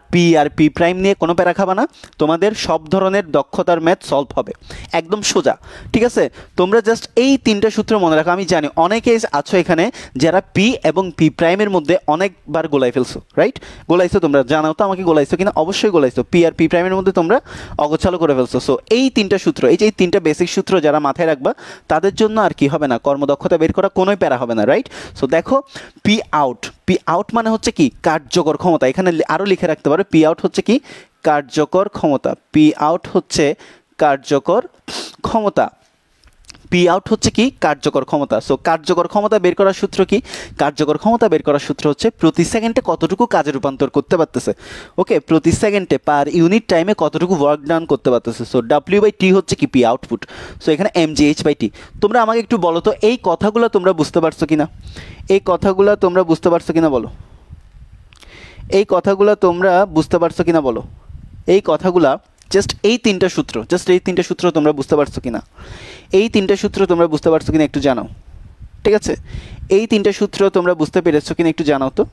পি প্রাইম নিয়ে কোনো প্যারা খাবা না। তোমাদের সব ধরনের দক্ষতার ম্যাথ সলভ হবে একদম সোজা, ঠিক আছে? তোমরা জাস্ট এই তিনটা সূত্র মনে রাখো। আমি জানি অনেকেই আছো এখানে যারা পি এবং পি প্রাইমের মধ্যে অনেকবার গোলাই ফেলছো, রাইট? গোলাইছো, তোমরা জানাও তো আমাকে গোলাইছো কিনা। অবশ্যই গোলাইছো, পি আর পি প্রাইমের মধ্যে তোমরা অগোছালো করে ফেলছো। সো এই তিনটা সূত্র, এই যে এই তিনটা বেসিক সূত্র যারা মাথায় রাখবা, তাদের জন্য আর কি হবে না, কর্মদক্ষতা বের করা কোনোই প্যারা হবে না, রাইট? সো দেখো, পি আউট মানে হচ্ছে কি কার্যকর ক্ষমতা। এখানে আরও লিখে রাখতে পারো, পি আউট হচ্ছে কি কার্যকর ক্ষমতা। পি আউট হচ্ছে কার্যকর ক্ষমতা। সো কার্যকর ক্ষমতা বের করার সূত্র কি? কার্যকর ক্ষমতা বের করার সূত্র হচ্ছে প্রতি সেকেন্ডে কতটুকু কাজে রূপান্তর করতে পারতেছে। ওকে, প্রতি সেকেন্ডে পার ইউনিট টাইমে কতটুকু ওয়ার্ক ডান করতে পারতেছে। সো w/t হচ্ছে কি পি আউটপুট। সো এখানে mgh/t। তোমরা আমাকে একটু বলো তো, এই কথাগুলো তোমরা বুঝতে পারছো কিনা? বলো, এই কথাগুলো তোমরা বুঝতে পারছো কিনা বলো। এই কথাগুলা জাস্ট এই তিনটা সূত্র তোমরা বুঝতে পারছো কিনা? একটু জানাও, ঠিক আছে? এই তিনটা সূত্র তোমরা বুঝতে পেরেছো কিনা একটু জানাও তো।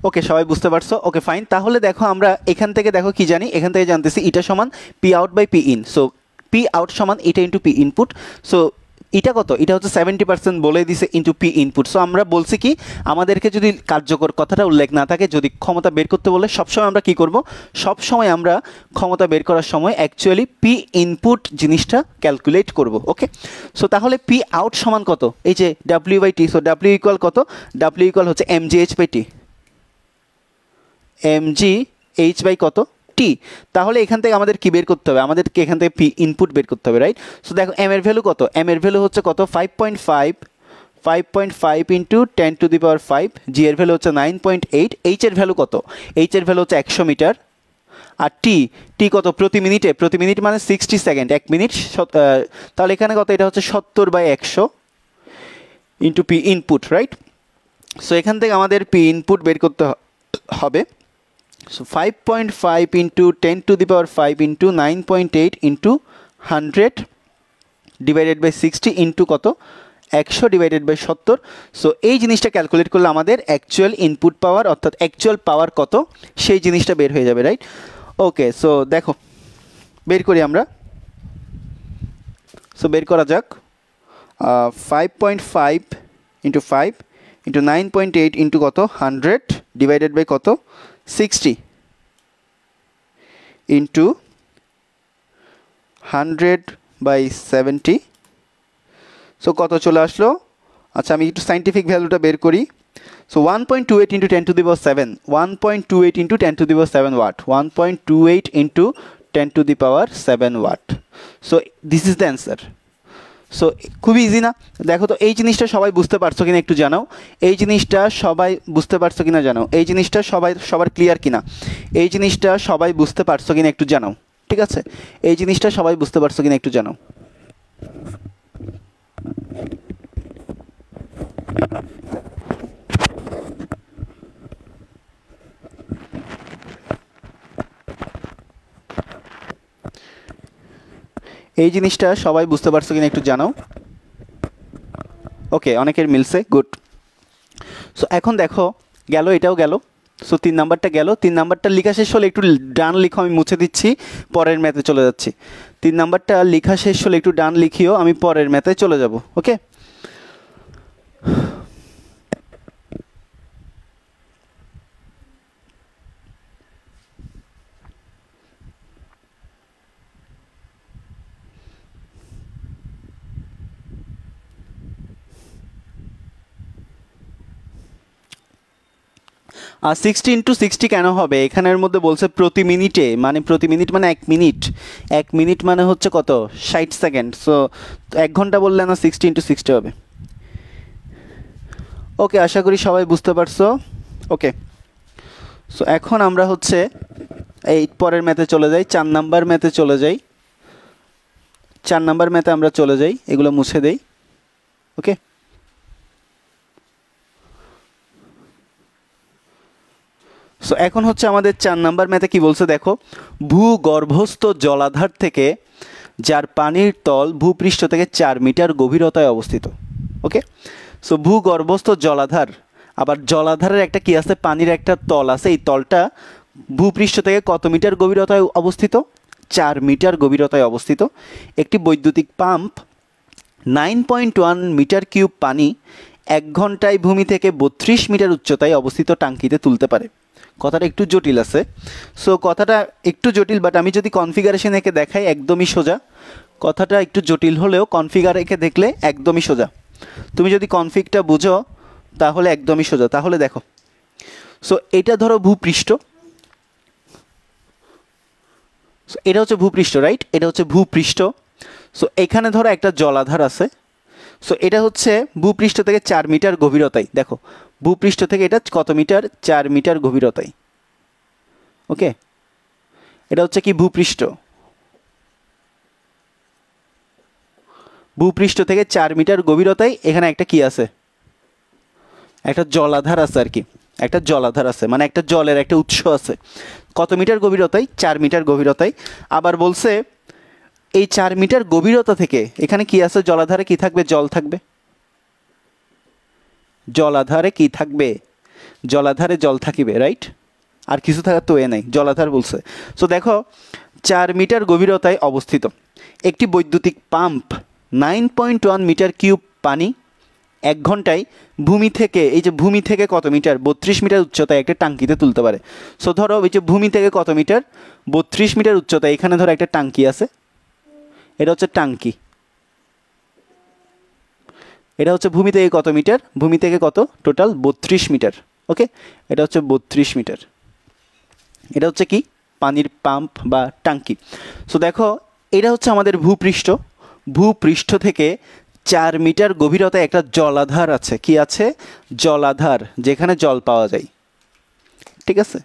ওকে, সবাই বুঝতে পারছো? ওকে, ফাইন। তাহলে দেখো, আমরা এখান থেকে দেখো কি জানি, এখান থেকে জানতেছি এটা সমান P out by P in. So P out সমান এটা ইন্টু পি ইনপুট। সো এটা কত? এটা হচ্ছে 70% বলে দিছে ইন্টু পি ইনপুট। সো আমরা বলছি কি, আমাদেরকে যদি কার্যকর কথাটা উল্লেখ না থাকে, যদি ক্ষমতা বের করতে বলে, সবসময় আমরা কি করব? সবসময় আমরা ক্ষমতা বের করার সময় অ্যাকচুয়ালি পি ইনপুট জিনিসটা ক্যালকুলেট করব। ওকে, সো তাহলে পি আউট সমান কত? এই যে w/t। সো w ইকুয়াল কত? w ইকুয়াল হচ্ছে mgh/t। mgh কত? t। তাহলে এখান থেকে আমাদের কি বের করতে হবে? আমাদেরকে এখান থেকে পি ইনপুট বের করতে হবে, রাইট? সো দেখো, m এর ভ্যালু কত? m এর ভ্যালু হচ্ছে কত? 5.5 × 10⁵ g এর ভ্যালু হচ্ছে 9.8। h এর ভ্যালু কত? h এর ভ্যালু হচ্ছে 100 মিটার। আর t কত? প্রতি মিনিট মানে 60 সেকেন্ড, 1 মিনিট। তাহলে এখানে কত? এটা হচ্ছে 70/100 into P input, right? So এখান থেকে আমাদের পি ইনপুট বের করতে হবে। So 5.5 × 10⁵ into 9.8 into 100 divided by 60 into কত? 100 ডিভাইডেড বাই 70। সো এই জিনিসটা ক্যালকুলেট করলে আমাদের অ্যাকচুয়াল ইনপুট পাওয়ার, অর্থাৎ অ্যাকচুয়াল পাওয়ার কত, সেই জিনিসটা বের হয়ে যাবে, রাইট? ওকে, সো দেখো, বের করি আমরা। সো বের করা যাক। 5.5 × 5 ইন্টু 9.8 ইন্টু কত? 100 ডিভাইডেড বাই কত? 60 ইন্টু 100/70 সো কত চলে আসলো, আচ্ছা আমি একটু সাইন্টিফিক ভ্যালুটা বের করি। So 1.28 into 10 to the power 7, 1.28 into 10 to the power 7 watt, 1.28 into 10 to the power 7 watt. So this is the answer. So খুবই ইজি না? দেখো তো এই জিনিসটা সবাই বুঝতে পারছো কিনা একটু জানাও, এই জিনিসটা সবাই বুঝতে পারছো কিনা জানাও, এই জিনিসটা সবার ক্লিয়ার কিনা, এই জিনিসটা সবাই বুঝতে পারছো কিনা একটু জানাও, ঠিক আছে? এই জিনিসটা সবাই বুঝতে পারছো কিনা একটু জানাও। এই জিনিসটা সবাই বুঝতে পারছো কিনা একটু জানাও। ওকে, অনেকের মিলছে, গুড। সো এখন দেখো গেল, এটাও গেল। সো 3 নাম্বারটা গেল। 3 নাম্বারটা লেখা শেষ হলে একটু ডান লিখো, আমি মুছে দিচ্ছি, পরের ম্যাথে চলে যাচ্ছি। 3 নাম্বারটা লেখা শেষ হলে একটু ডান লিখিও, আমি পরের ম্যাথে চলে যাব। ওকে, আর 60 ইন্টু 60 কেন হবে? এখানের মধ্যে বলছে প্রতি মিনিটে, মানে প্রতি মিনিট মানে 1 মিনিট, 1 মিনিট মানে হচ্ছে কত, 60 সেকেন্ড। সো 1 ঘন্টা বললে না, 60 ইন্টু 60 হবে। ওকে, আশা করি সবাই বুঝতে পারছো। ওকে, সো এখন আমরা হচ্ছে এই পরের ম্যাথে চলে যাই, 4 নাম্বার ম্যাথে চলে যাই। 4 নাম্বার ম্যাথে আমরা চলে যাই, এগুলো মুছে দেই। ওকে, সো এখন হচ্ছে আমাদের 4 নাম্বার ম্যাথে কি বলছে দেখো, ভূগর্ভস্থ জলাধার থেকে যার পানির তল ভূপৃষ্ঠ থেকে 4 মিটার গভীরতায় অবস্থিত। ওকে, সো ভূগর্ভস্থ জলাধার, আবার জলাধারের একটা কি আছে, পানির একটা তল আছে, এই তলটা ভূপৃষ্ঠ থেকে কত মিটার গভীরতায় অবস্থিত? 4 মিটার গভীরতায় অবস্থিত। একটি বৈদ্যুতিক পাম্প 9.1 মিটার কিউব পানি 1 ঘন্টায় ভূমি থেকে 32 মিটার উচ্চতায় অবস্থিত টাঙ্কিতে তুলতে পারে। কথাটা একটু জটিল আছে। সো কথাটা একটু জটিল, বাট আমি যদি কনফিগারেশন এঁকে দেখাই একদমই সোজা। কথাটা একটু জটিল হলেও কনফিগার এঁকে দেখলে একদমই সোজা। তুমি যদি কনফিগটা বুঝো তাহলে একদমই সোজা। তাহলে দেখো, সো এটা ধরো ভূপৃষ্ঠ, সো এটা হচ্ছে ভূপৃষ্ঠ, রাইট? এটা হচ্ছে ভূপৃষ্ঠ। সো এখানে ধরো একটা জলাধার আছে। সো এটা হচ্ছে ভূপৃষ্ঠ থেকে 4 মিটার গভীরতায়, দেখো ভূপৃষ্ঠ থেকে এটা কত মিটার, 4 মিটার গভীরতায়। ওকে, এটা হচ্ছে কি ভূপৃষ্ঠ, ভূপৃষ্ঠ থেকে 4 মিটার গভীরতায় এখানে একটা কি আছে, একটা জলাধার আছে আর কি, একটা জলাধার আছে, মানে একটা জলের একটা উৎস আছে। কত মিটার গভীরতায়? 4 মিটার গভীরতায়। আবার বলছে এই 4 মিটার গভীরতা থেকে এখানে কি আছে, জলাধারে কি থাকবে, জল থাকবে। জলাধারে কি থাকবে, জলাধারে জল থাকিবে, রাইট? আর কিছু থাকার তো এ নাই, জলাধার বলছে। সো দেখো 4 মিটার গভীরতায় অবস্থিত একটি বৈদ্যুতিক পাম্প 9.1 মিটার কিউব পানি 1 ঘন্টায় ভূমি থেকে, এই যে ভূমি থেকে কত মিটার, 32 মিটার উচ্চতায় একটা টাঙ্কিতে তুলতে পারে। সো ধরো এই যে ভূমি থেকে কত মিটার, 32 মিটার উচ্চতায়, এখানে ধরো একটা টাঙ্কি আছে, এটা হচ্ছে টাঙ্কি। এটা হচ্ছে ভূমি থেকে কত মিটার, ভূমি থেকে কত, টোটাল 32 মিটার। ওকে, এটা হচ্ছে 32 মিটার। এটা হচ্ছে কি, পানির পাম্প বা টাঙ্কি। সো দেখো এটা হচ্ছে আমাদের ভূপৃষ্ঠ, ভূপৃষ্ঠ থেকে 4 মিটার গভীরতায় একটা জলাধার আছে। কি আছে? জলাধার, যেখানে জল পাওয়া যায়। ঠিক আছে,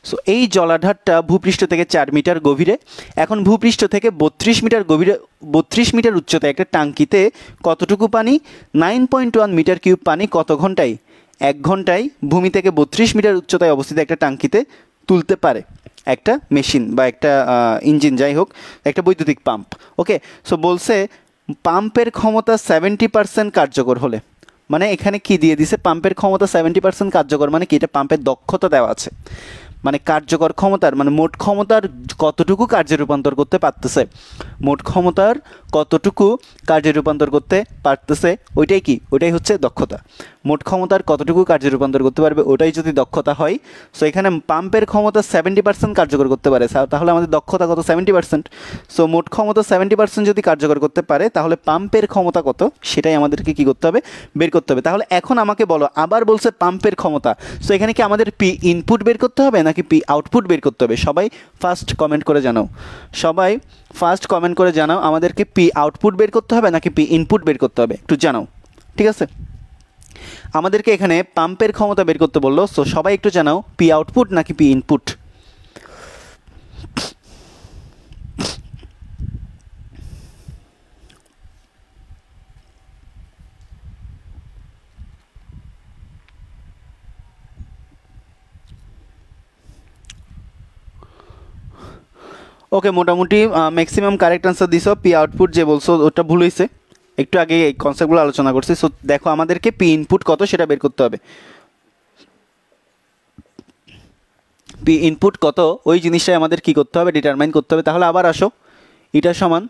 সো এই জলাধারটা ভূপৃষ্ঠ থেকে 4 মিটার গভীরে। এখন ভূপৃষ্ঠ থেকে 32 মিটার গভীরে, 32 মিটার উচ্চতায় একটা টাঙ্কিতে কতটুকু পানি, 9.1 মিটার কিউব পানি কত ঘন্টায়, 1 ঘন্টায় ভূমি থেকে 32 মিটার উচ্চতায় অবস্থিত একটা টাঙ্কিতে তুলতে পারে একটা মেশিন বা একটা ইঞ্জিন, যাই হোক একটা বৈদ্যুতিক পাম্প। ওকে, সো বলছে পাম্পের ক্ষমতা 70% কার্যকর হলে, মানে এখানে কি দিয়ে দিছে, পাম্পের ক্ষমতা 70% কার্যকর, মানে কি, এটা পাম্পের দক্ষতা দেওয়া আছে, মানে কার্যকর ক্ষমতার, মানে মোট ক্ষমতার কতটুকু কার্যে রূপান্তর করতে পারতেছে, মোট ক্ষমতার কতটুকু কার্যে রূপান্তর করতে পারতেছে, ওইটাই কি, ওইটাই হচ্ছে দক্ষতা। মোট ক্ষমতার কতটুকু কার্যে রূপান্তর করতে পারবে ওটাই যদি দক্ষতা হয়। সো এখানে পাম্পের ক্ষমতা 70% কার্যকর করতে পারে, তাহলে আমাদের দক্ষতা কত? 70%। সো মোট ক্ষমতা 70% যদি কার্যকর করতে পারে তাহলে পাম্পের ক্ষমতা কত সেটাই আমাদেরকে কী করতে হবে? বের করতে হবে। তাহলে এখন আমাকে বলো, আবার বলছে পাম্পের ক্ষমতা, সো এখানে কি আমাদের পি ইনপুট বের করতে হবে নাকি পি আউটপুট বের করতে হবে? সবাই ফার্স্ট কমেন্ট করে জানাও, সবাই ফার্স্ট কমেন্ট করে জানাও আমাদেরকে পি আউটপুট বের করতে হবে নাকি পি ইনপুট বের করতে হবে, একটু জানাও। ঠিক আছে, আমাদেরকে এখানে পাম্পের ক্ষমতা বের করতে বললো, সো সবাই একটু জানাও পি আউটপুট নাকি পি ইনপুট। ওকে, মোটামুটি ম্যাক্সিমাম কারেক্ট আনসার দিছো। পি আউটপুট যে বলছো ওটা ভুল হয়েছে, একটু আগে এই কনসেপ্টগুলো আলোচনা করছি। সো দেখো আমাদেরকে পি ইনপুট কত সেটা বের করতে হবে। পি ইনপুট কত ওই জিনিসটাই আমাদের কি করতে হবে? ডিটারমাইন করতে হবে। তাহলে আবার আসো, এটা সমান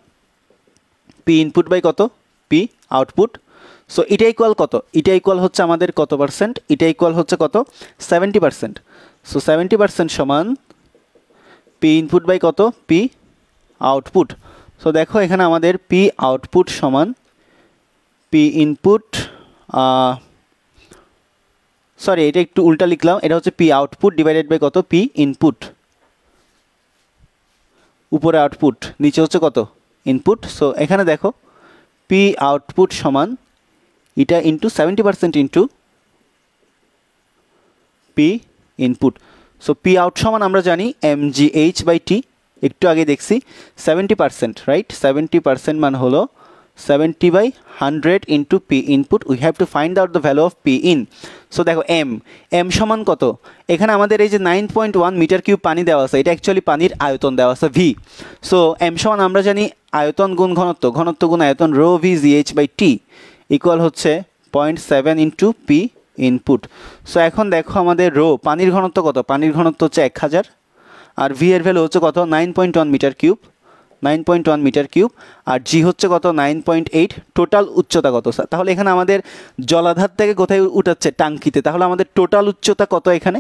পি ইনপুট বাই কত? P output. সো এটা ইকুয়াল কত? এটা ইকুয়াল হচ্ছে আমাদের কত পার্সেন্ট? এটা ইকুয়াল হচ্ছে কত? 70%। সো 70% সমান পি ইনপুট বাই কত? P output. সো দেখো এখানে আমাদের পি আউটপুট সমান পি ইনপুট, সরি এটা একটু উল্টা লিখলাম, এটা হচ্ছে পি আউটপুট ডিভাইডেড বাই কত? P input. উপরে আউটপুট, নিচে হচ্ছে কত? ইনপুট। সো এখানে দেখো পি আউটপুট সমান এটা into 70% into P input. So P out সমান আমরা জানি mgh বাই টি, একটু আগে দেখছি 70%, রাইট? 70% মান হলো 70/100 into P input. We have to find out the value of P in. So দেখো এম সমান কত? এখানে আমাদের এই যে 9.1 মিটার কিউব পানি দেওয়া আছে, এটা অ্যাকচুয়ালি পানির আয়তন দেওয়া আছে ভি। সো এম সমান আমরা জানি আয়তন গুণ ঘনত্ব, ঘনত্ব গুণ আয়তন, rho V G H by T equal হচ্ছে 0.7 ইন্টু পি ইনপুট। সো এখন দেখো আমাদের রো পানির ঘনত্ব কত? পানির ঘনত্ব হচ্ছে 1000, আর ভি এর ভ্যালু হচ্ছে কত? 9.1 মিটার কিউব, 9.1 মিটার কিউব, আর জি হচ্ছে কত? 9.8। টোটাল উচ্চতা কত? তাহলে এখানে আমাদের জলাধার থেকে কোথায় উঠাচ্ছে? টাঙ্কিতে। তাহলে আমাদের টোটাল উচ্চতা কত? এখানে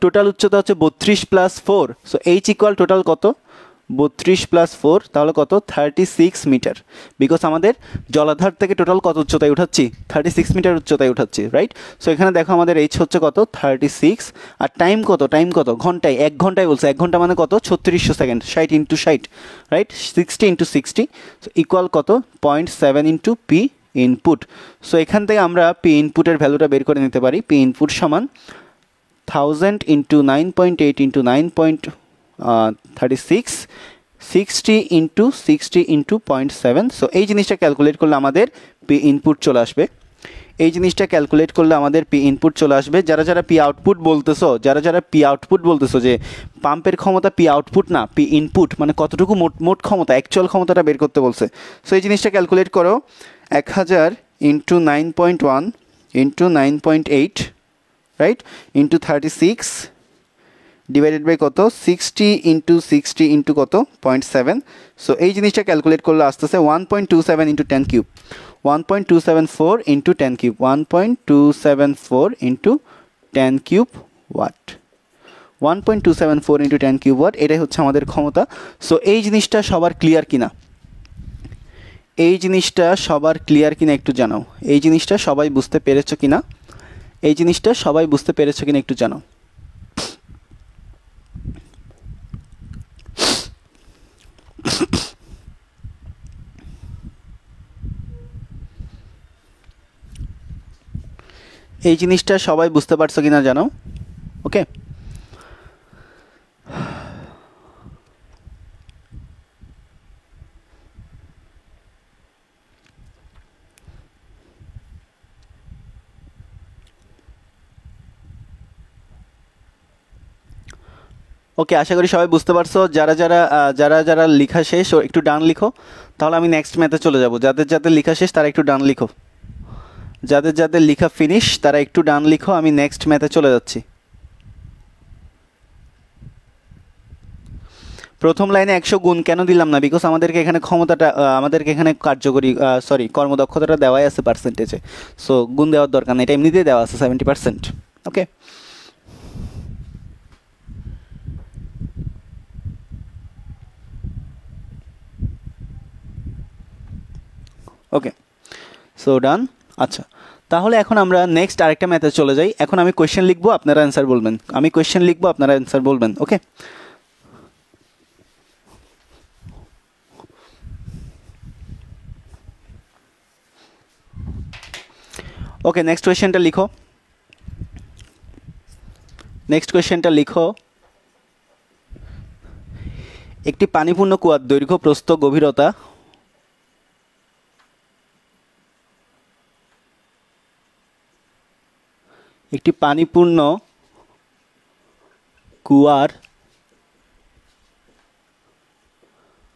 টোটাল উচ্চতা হচ্ছে 32 + 4। সো এইচ ইকুয়াল টোটাল কত? 32 + 4, তাহলে কত? 36 মিটার। বিকজ আমাদের জলাধার থেকে টোটাল কত উচ্চতায় উঠাচ্ছি? 36 মিটার উচ্চতায় উঠাচ্ছি, রাইট? সো এখানে দেখো আমাদের এইচ হচ্ছে কত? 36। আর টাইম কত? টাইম কত? ঘন্টায়, 1 ঘন্টায় বলছে। 1 ঘন্টা মানে কত? 3600 সেকেন্ড, 60 × 60, রাইট? 60 × 60 ইকুয়াল কত? 0.7 ইন্টু পি ইনপুট। সো এখান থেকে আমরা পি ইনপুটের ভ্যালুটা বের করে নিতে পারি। পি ইনপুট সমান 1000 into 9.8 into 9.36, 60 into 60 into 0.7। So এই জিনিসটা ক্যালকুলেট করলে আমাদের পি ইনপুট চলে আসবে। এই জিনিসটা ক্যালকুলেট করলে আমাদের পি ইনপুট চলে আসবে। যারা যারা পি আউটপুট বলতেছো, যারা যারা পি আউটপুট বলতেছো যে পাম্পের ক্ষমতা পি আউটপুট না পি ইনপুট, মানে কতটুকু মোট ক্ষমতা, অ্যাকচুয়াল ক্ষমতাটা বের করতে বলছে। সো এই জিনিসটা ক্যালকুলেট করো। 1000 into 9.1 into 9.8, right, into 36 divided by কত? 60 ইন্টু 60 ইন্টু কত? 0.7। সো এই জিনিসটা ক্যালকুলেট করলে আসতেছে 1.27 into 10 cube, 1.274 into 10 cube, 1.274 into 10 cube watt, 1.274 into 10 cube watt. এটাই হচ্ছে আমাদের ক্ষমতা। সো এই জিনিসটা সবার ক্লিয়ার কিনা? এই জিনিসটা সবার ক্লিয়ার কিনা একটু জানাও। এই জিনিসটা সবাই বুঝতে পেরেছো কিনা? এই জিনিসটা সবাই বুঝতে পেরেছো কিনা একটু জানাও। এই জিনিসটা সবাই বুঝতে পারছো কিনা জানো? ওকে, ওকে, আশা করি সবাই বুঝতে পারছো। যারা যারা যারা যারা লেখা শেষ একটু ডান লিখো, তাহলে আমি নেক্সট ম্যাথে চলে যাব। যাদের যাদের লেখা শেষ তারা একটু ডান লিখো, যাদের যাদের লেখা ফিনিশ তারা একটু ডান লিখো, আমি নেক্সট ম্যাথে চলে যাচ্ছি। প্রথম লাইনে 100 গুণ কেন দিলাম না, বিকজ আমাদেরকে এখানে ক্ষমতাটা আমাদেরকে এখানে কার্যকরী কর্মদক্ষতাটা দেওয়াই আছে পার্সেন্টেজে, সো গুণ দেওয়ার দরকার নেই, এটা এমনিতেই দেওয়া আছে 70%। ওকে, ওকে, সো ডান। আচ্ছা, তাহলে এখন আমরা নেক্সট আরেকটা ম্যাথে চলে যাই। এখন আমি কোয়েশ্চেন লিখবো, আপনারা অ্যান্সার বলবেন, আমি কোয়েশ্চেন লিখবো, আপনারা অ্যান্সার বলবেন। ওকে, ওকে, নেক্সট কোয়েশ্চেনটা লিখো, নেক্সট কোয়েশ্চেনটা লিখো। একটি পানিপূর্ণ কুয়ার দৈর্ঘ্য, প্রস্থ, গভীরতা একটি পানিপূর্ণ কুয়ার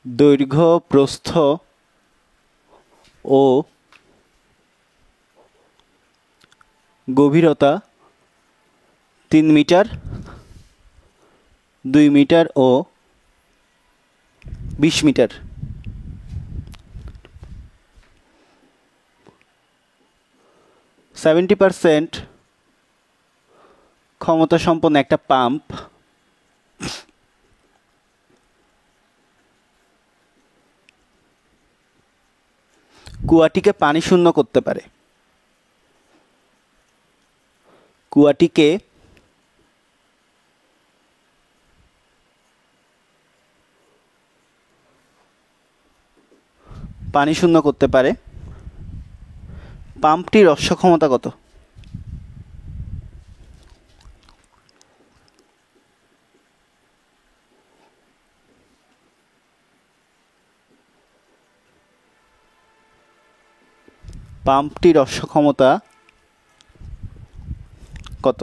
দৈর্ঘ্য, প্রস্থ ও গভীরতা 3 মিটার, 2 মিটার ও 20 মিটার। সেভেন্টি পারসেন্ট ক্ষমতা সম্পন্ন একটা পাম্প কুয়াটিকে পানি শূন্য করতে পারে। কুয়াটিকে পানি শূন্য করতে পারে। পাম্পটির অশ্বক্ষমতা কত? পাম্পটির অশ্বক্ষমতা কত?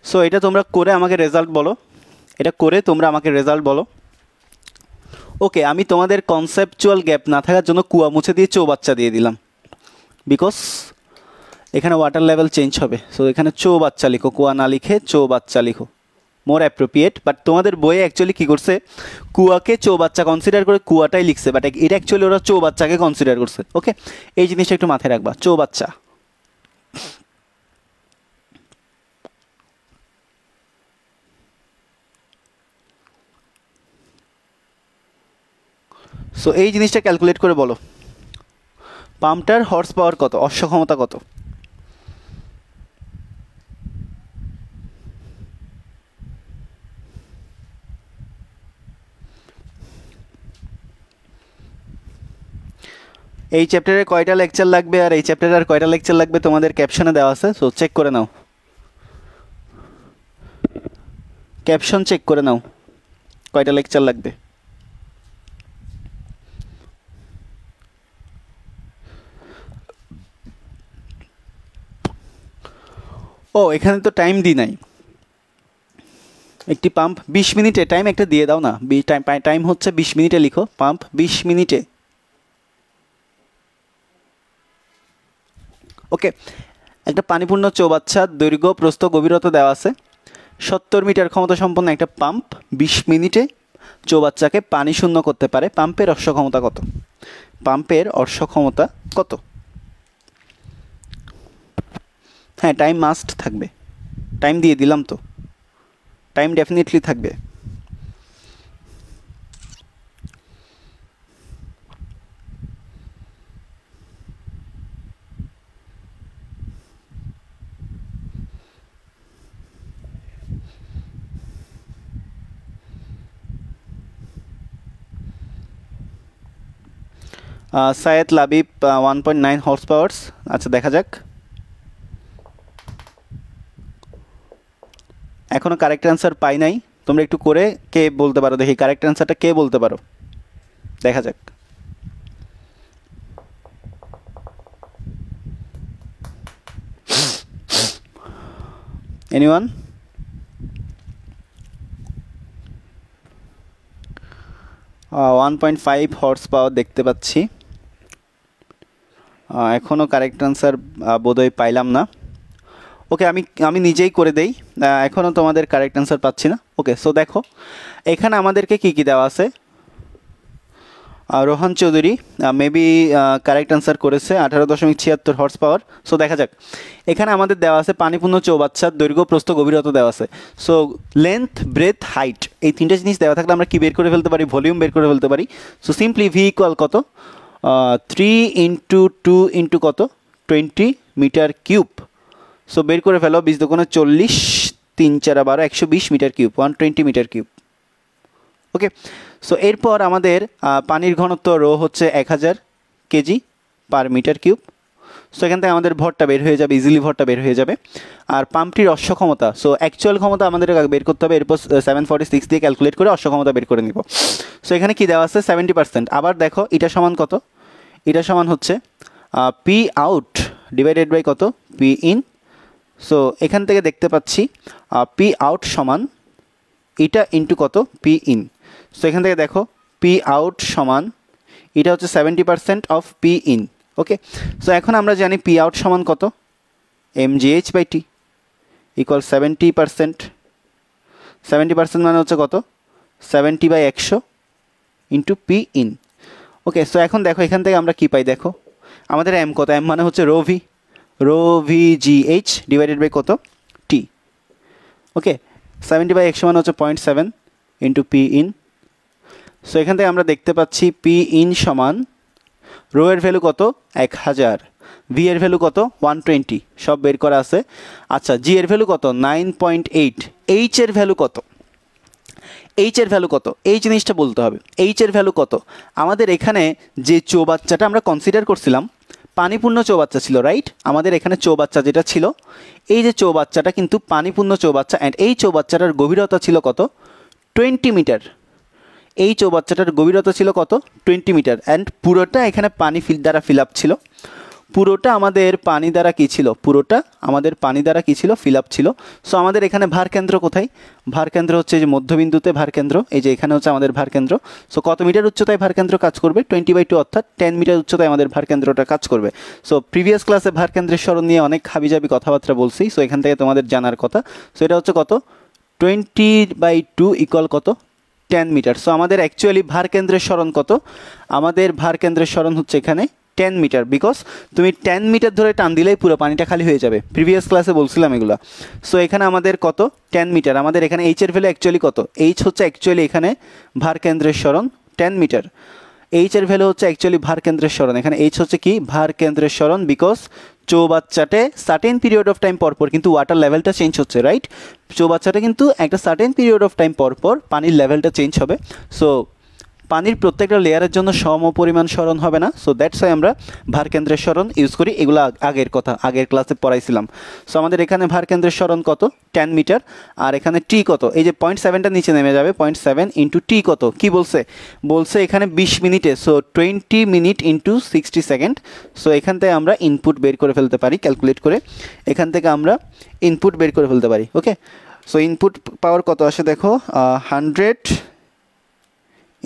সো এটা তোমরা করে আমাকে রেজাল্ট বলো, এটা করে তোমরা আমাকে রেজাল্ট বলো। ওকে, আমি তোমাদের কনসেপচুয়াল গ্যাপ না থাকার জন্য কুয়া মুছে দিয়ে চৌবাচ্চা দিয়ে দিলাম, বিকজ এখানে ওয়াটার লেভেল চেঞ্জ হবে। সো এখানে চৌবাচ্চা লিখো, কুয়া না লিখে চৌবাচ্চা লিখো, মোর অ্যাপ্রোপ্রিয়েট। বাট তোমাদের বইয়ে অ্যাকচুয়ালি কী করছে, কুয়াকে চৌবাচ্চা কনসিডার করে কুয়াটাই লিখছে, বাট এটা অ্যাকচুয়ালি ওরা চৌবাচ্চাকে কনসিডার করছে। ওকে, এই জিনিসটা একটু মাথায় রাখবা, চৌবাচ্চা। সো এই জিনিসটা ক্যালকুলেট করে বলো, পাম্পটার হর্স পাওয়ার কত, অশ্বক্ষমতা কত? এই চ্যাপ্টারে কয়টা লেকচার লাগবে আর এই চ্যাপ্টারে আর কয়টা লেকচার লাগবে তোমাদের ক্যাপশনে দেওয়া আছে, সো চেক করে নাও, ক্যাপশন চেক করে নাও কয়টা লেকচার লাগবে। ও এখানে তো টাইম দিই নাই, একটি পাম্প 20 মিনিটে, টাইম একটা দিয়ে দাও না, টাইম হচ্ছে 20 মিনিটে, লিখো পাম্প 20 মিনিটে। ওকে, একটা পানিপূর্ণ চৌবাচ্চার দৈর্ঘ্য, প্রস্থ, গভীরতা দেওয়া আছে। 70 মিটার ক্ষমতা সম্পন্ন একটা পাম্প 20 মিনিটে চৌবাচ্চাকে পানি শূন্য করতে পারে। পাম্পের অশ্বক্ষমতা কত? পাম্পের অশ্বক্ষমতা কত? হ্যাঁ, টাইম মাস্ট থাকবে, টাইম দিয়ে দিলাম তো, টাইম ডেফিনেটলি থাকবে। সায়েদ লাবিব 1.9 হর্স পাওয়ার্স। আচ্ছা দেখা যাক, এখনও কারেক্ট অ্যান্সার পাই নাই, তোমরা একটু করে কে বলতে পারো, দেখি কারেক্ট অ্যান্সারটা কে বলতে পারো, দেখা যাক। এনিওয়ান? 1.5 হর্স পাওয়ার দেখতে পাচ্ছি। এখনও কারেক্ট আনসার বোধহয় পাইলাম না। ওকে, আমি নিজেই করে দেই, এখনও তোমাদের কারেক্ট আনসার পাচ্ছি না। ওকে, সো দেখো এখানে আমাদেরকে কি কি দেওয়া আছে। Rohan Chowdhury maybe correct answer করেছে 18.76 হর্স পাওয়ার। সো দেখা যাক, এখানে আমাদের দেওয়া আছে পানিপূর্ণ চৌবাচ্চার দৈর্ঘ্য প্রস্থ গভীরতা দেওয়া আছে। সো লেন্থ ব্রেথ হাইট এই তিনটে জিনিস দেওয়া থাকলে আমরা কি বের করে ফেলতে পারি, ভলিউম বের করে ফেলতে পারি। সো সিম্পলি ভি ইকুয়াল কত, 3 × 2 × কত 20 মিটার কিউব। সো বের করে ফেলো, 20 দুগুণে 40, 3 × 4 = 12, 120 metre cube, 120 metre cube. Okay, so এরপর আমাদের পানির ঘনত্ব রো হচ্ছে 1000 KG per metre cube. So এখান থেকে আমাদের ভরটা বের হয়ে যাবে, ইজিলি ভরটা বের হয়ে যাবে। আর পাম্পটির অশ্ব ক্ষমতা, সো অ্যাকচুয়াল ক্ষমতা আমাদের বের করতে হবে, এরপর 746 দিয়ে ক্যালকুলেট করে অশ্ব ক্ষমতা বের করে নিব। সো এখানে কি দেওয়া আছে 70%। আবার দেখো এটা সমান কত, এটা সমান হচ্ছে পি আউট ডিভাইডেড বাই কত, পি ইন। সো এখান থেকে দেখতে পাচ্ছি পি আউট সমান এটা ইন্টু কত, পি ইন। সো এখান থেকে দেখো পি আউট সমান এটা হচ্ছে 70% of P in. Okay, so এখন আমরা জানি পি আউট সমান কত, mgh/t ইকুয়াল 70%। 70% মানে হচ্ছে কত, 70/100 into P in. Okay, so এখন দেখো এখান থেকে আমরা কি পাই, দেখো আমাদের এম কত, এম মানে হচ্ছে rho V G H divided by কত, টি। ওকে, 70/100 মানে হচ্ছে 0.7 ইন্টু পি ইন। সো এখান থেকে আমরা দেখতে পাচ্ছি পি ইন সমান রো এর ভ্যালু কত, 1000, ভি এর ভ্যালু কত, 120, সব বের করা আছে। আচ্ছা, জি এর ভ্যালু কত, 9.8, এইচ এর ভ্যালু কত, এইচ এর ভ্যালু কত, এই জিনিসটা বলতে হবে। এইচ এর ভ্যালু কত, আমাদের এখানে যে চৌবাচ্চাটা আমরা কনসিডার করছিলাম পানিপূর্ণ চৌবাচ্চা ছিল, রাইট। আমাদের এখানে চৌবাচ্চা যেটা ছিল, এই যে চৌবাচ্চাটা কিন্তু পানিপূর্ণ চৌবাচ্চা, অ্যান্ড এই চৌবাচ্চাটার গভীরতা ছিল কত, 20 মিটার। এই চৌবাচ্চাটার গভীরতা ছিল কত, 20 মিটার, অ্যান্ড পুরোটা এখানে পানি দ্বারা ফিল আপ ছিল। পুরোটা আমাদের পানি দ্বারা কী ছিল, পুরোটা আমাদের পানি দ্বারা কী ছিল, ফিল আপ ছিল। সো আমাদের এখানে ভার কেন্দ্র কোথায়, ভার কেন্দ্র হচ্ছে যে মধ্যবিন্দুতে ভার কেন্দ্র, এই যে এখানে হচ্ছে আমাদের ভার কেন্দ্র। সো কত মিটার উচ্চতায় ভার কেন্দ্র কাজ করবে, 20/2 অর্থাৎ 10 মিটার উচ্চতায় আমাদের ভার কেন্দ্রটা কাজ করবে। সো প্রিভিয়াস ক্লাসে ভার কেন্দ্রের সরণ নিয়ে অনেক হাবিজাবি কথাবার্তা বলছি, সো এখান থেকে তোমাদের জানার কথা। সো এটা হচ্ছে কত, 20/2 ইকুয়াল কত, 10 মিটার। সো আমাদের অ্যাকচুয়ালি ভার কেন্দ্রের সরণ কত, আমাদের ভার কেন্দ্রের সরণ হচ্ছে এখানে 10 মিটার, বিকজ তুমি 10 মিটার ধরে টান দিলেই পুরো পানিটা খালি হয়ে যাবে, প্রিভিয়াস ক্লাসে বলছিলাম এগুলো। সো এখানে আমাদের কত, 10 মিটার। আমাদের এখানে এইচ এর ভ্যালু অ্যাকচুয়ালি কত, এইচ হচ্ছে অ্যাকচুয়ালি এখানে ভার কেন্দ্রের সরণ 10 মিটার। এইচ এর ভ্যালু হচ্ছে অ্যাকচুয়ালি ভার কেন্দ্রের সরণ, এখানে এইচ হচ্ছে কি, ভার কেন্দ্রের সরণ, বিকজ চৌবাচ্চাটে সার্টেন পিরিয়ড অফ টাইম পরপর কিন্তু ওয়াটার লেভেলটা চেঞ্জ হচ্ছে, রাইট। চৌবাচ্চাটা কিন্তু একটা সার্টেন পিরিয়ড অফ টাইম পরপর পানির লেভেলটা চেঞ্জ হবে। সো পানির প্রত্যেকটা লেয়ারের জন্য সম পরিমাণ সরণ হবে না। সো দ্যাটস ওয়াই আমরা ভার কেন্দ্রের সরণ ইউজ করি, এগুলো আগের কথা, আগের ক্লাসে পড়াইছিলাম। সো আমাদের এখানে ভার কেন্দ্রের সরণ কত, 10 মিটার, আর এখানে টি কত, এই যে 0.7টা নিচে নেমে যাবে, 0.7 ইন্টু টি কত, কি বলছে, বলছে এখানে 20 মিনিটে। So 20 minute into 60 second. So এখান থেকে আমরা ইনপুট বের করে ফেলতে পারি ক্যালকুলেট করে, এখান থেকে আমরা ইনপুট বের করে ফেলতে পারি। ওকে, সো ইনপুট পাওয়ার কত আসে দেখো, 100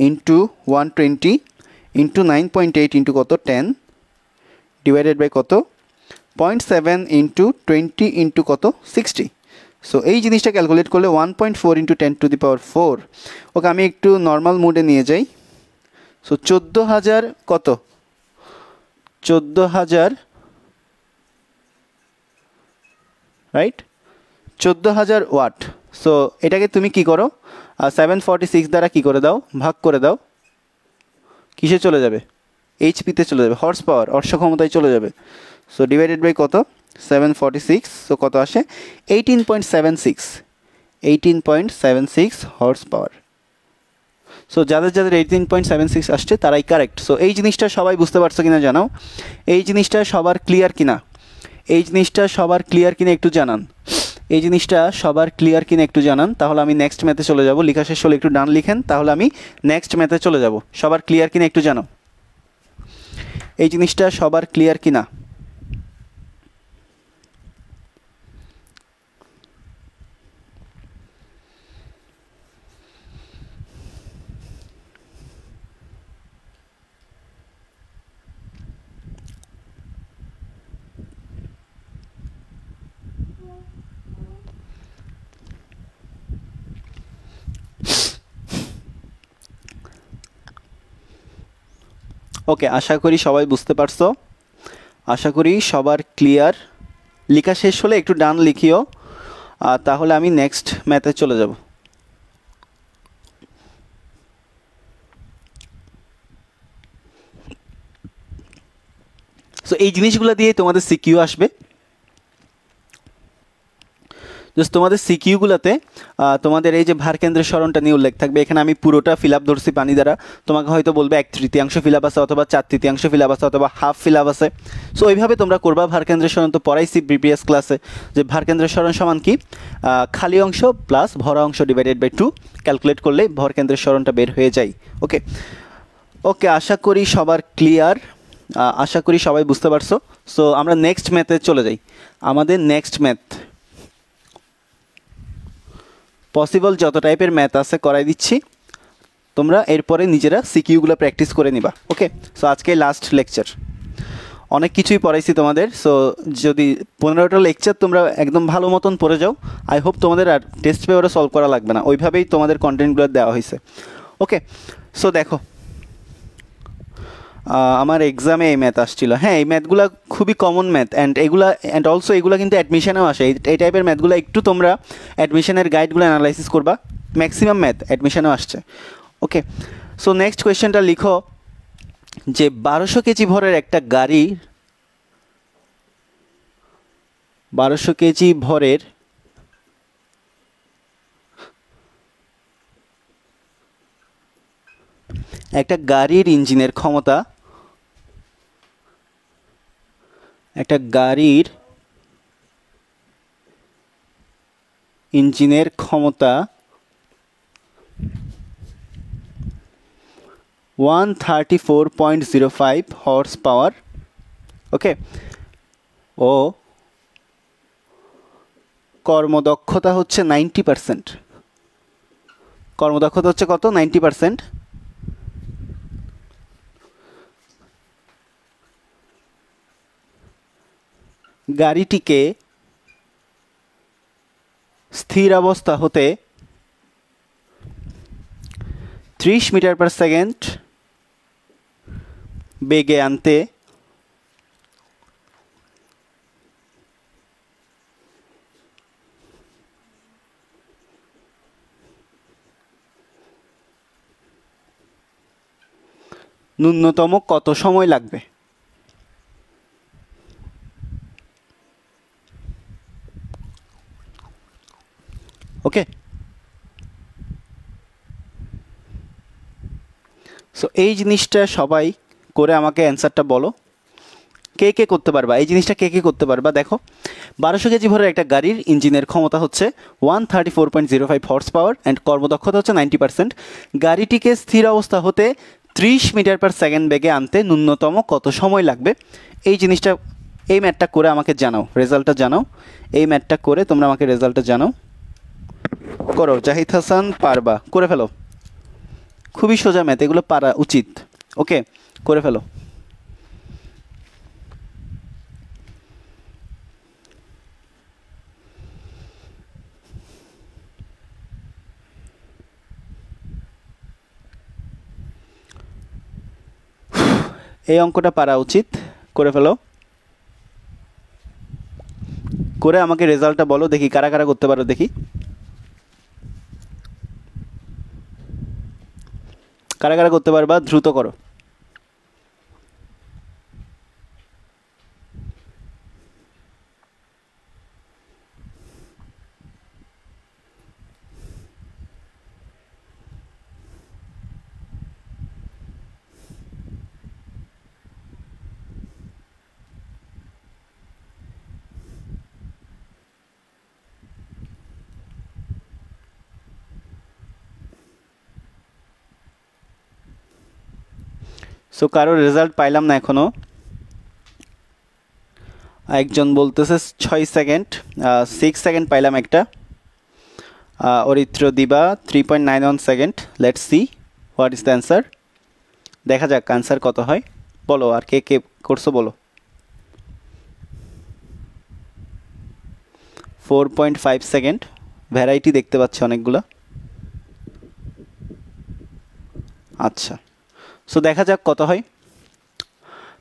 ইন্টু 120 ইন্টু 9.8 ইন্টু কত, 10 ডিভাইডেড বাই কত, 0.7 ইন্টু 20 ইন্টু কত, 60। সো এই জিনিসটা ক্যালকুলেট করলে 1.4 ইন্টু 10⁴। ওকে, আমি একটু নর্মাল মোডে নিয়ে যাই। সো 14,000 কত, 14,000, রাইট, 14,000 ওয়াট। সো এটাকে তুমি কি করো, 746 দ্বারা কি করে দাও, ভাগ করে দাও, কিসে চলে যাবে, এইচপিতে চলে যাবে, হর্স পাওয়ার, অশ্ব ক্ষমতায় চলে যাবে। সো ডিভাইডেড বাই কত, 746। সো কত আসে, 18.76 হর্স পাওয়ার। সো যাদের যাদের 18.76 আসছে তারাই কারেক্ট। সো এই জিনিসটা সবাই বুঝতে পারছো কিনা জানাও, এই জিনিসটা সবার ক্লিয়ার কিনা, এই জিনিসটা সবার ক্লিয়ার কিনা একটু জানান, এই জিনিসটা সবার ক্লিয়ার কিনা একটু জানান, তাহলে আমি নেক্সট ম্যাথে চলে যাব। লেখা শেষ হলে একটু ডান লিখেন, তাহলে আমি নেক্সট ম্যাথে চলে যাব। সবার ক্লিয়ার কিনা একটু জানাও, এই জিনিসটা সবার ক্লিয়ার কিনা। ওকে, আশা করি সবাই বুঝতে পারছো, আশা করি সবার ক্লিয়ার। লেখা শেষ হলে একটু ডান লিখিও, তাহলে আমি নেক্সট ম্যাথে চলে যাব। সো এই জিনিসগুলো দিয়ে তোমাদের সিকিউ আসবে। জাস্ট তোমাদের সিকিউগুলোতে তোমাদের এই যে ভারকেন্দ্রের সরণটা নিয়ে উল্লেখ থাকবে। এখানে আমি পুরোটা ফিল আপ ধরছি পানি দ্বারা, তোমাকে হয়তো বলবে 1/3 ফিল আপ আছে, অথবা 4/3 ফিল আপ আছে, অথবা হাফ ফিল আপ আছে। সো ওইভাবে তোমরা করবা। ভারকেন্দ্রের সরণ তো পড়াইছি প্রিভিয়াস ক্লাসে, যে ভারকেন্দ্রের সরণ সমান কি, খালি অংশ প্লাস ভরা অংশ ডিভাইডেড বাই 2 ক্যালকুলেট করলে ভরকেন্দ্রের সরণটা বের হয়ে যায়। ওকে ওকে, আশা করি সবার ক্লিয়ার, আশা করি সবাই বুঝতে পারছো। সো আমরা নেক্সট ম্যাথে চলে যাই। আমাদের নেক্সট ম্যাথ পসিবল যত টাইপের ম্যাথ আছে করাই দিচ্ছি, তোমরা এরপরে নিজেরা সিকিউগুলো প্র্যাকটিস করে নিবা। ওকে, সো আজকে লাস্ট লেকচার, অনেক কিছুই পড়াইছি তোমাদের। সো যদি 15টা লেকচার তোমরা একদম ভালো মতন পড়ে যাও, আই হোপ তোমাদের আর টেস্ট পেপারে সলভ করা লাগবে না, ওইভাবেই তোমাদের কন্টেন্টগুলো দেওয়া হয়েছে। ওকে, সো দেখো আমার এক্সামে এই ম্যাথ আসছিল। হ্যাঁ, এই ম্যাথগুলো খুবই কমন ম্যাথ, অ্যান্ড অলসো এগুলো কিন্তু অ্যাডমিশনেও আসে। এই টাইপের ম্যাথগুলো একটু তোমরা অ্যাডমিশনের গাইডগুলো অ্যানালাইসিস করবা, ম্যাক্সিমাম ম্যাথ অ্যাডমিশনেও আসছে। ওকে, সো নেক্সট কোয়েশ্চেনটা লিখো যে 1200 কেজি ভরের একটা গাড়ি, 1200 কেজি ভরের একটা গাড়ির ইঞ্জিনের ক্ষমতা, একটা গাড়ির ইঞ্জিনের ক্ষমতা 134.05 হর্স পাওয়ার। ওকে, ও কর্মদক্ষতা হচ্ছে 90%। কর্মদক্ষতা হচ্ছে কত? 90%। গাড়িটিকে স্থির অবস্থা হতে 30 মিটার পার সেকেন্ড বেগে আনতে ন্যূনতম কত সময় লাগবে? ওকে, সো এই জিনিসটা সবাই করে আমাকে অ্যান্সারটা বলো, কে কে করতে পারবা এই জিনিসটা, কে কে করতে পারবা? দেখো, 1200 কেজি ভরের একটা গাড়ির ইঞ্জিনের ক্ষমতা হচ্ছে 134.05 হর্স পাওয়ার অ্যান্ড কর্মদক্ষতা হচ্ছে 90%। গাড়িটিকে স্থির অবস্থা হতে 30 মিটার পার সেকেন্ড বেগে আনতে ন্যূনতম কত সময় লাগবে? এই জিনিসটা, এই ম্যাথটা করে আমাকে জানাও, রেজাল্টটা জানাও। এই ম্যাথটা করে তোমরা আমাকে রেজাল্টটা জানাও। করো, জাহিদ হাসান পারবা, করে ফেলো। খুবই সোজা ম্যাথ, এগুলো পারা উচিত। ওকে, করে ফেলো। এই অঙ্কটা পারা উচিত, করে ফেলো। করে আমাকে রেজাল্টটা বলো, দেখি কারা কারা করতে পারো, দেখি কারা কারা করতে পারবা, দ্রুত করো। সো কারো রেজাল্ট পাইলাম না এখনো। একজন বলতেছে 6 সেকেন্ড, 6 সেকেন্ড পাইলাম একটা। অরিত্র দিবা 3.91 second. Let's see what is the answer. দেখা যাক অ্যান্সার কত হয়। বলো, আর কে কে করছো বলো। 4.5 সেকেন্ড, ভ্যারাইটি দেখতে পাচ্ছি অনেকগুলো। আচ্ছা, সো দেখা যাক কত হয়।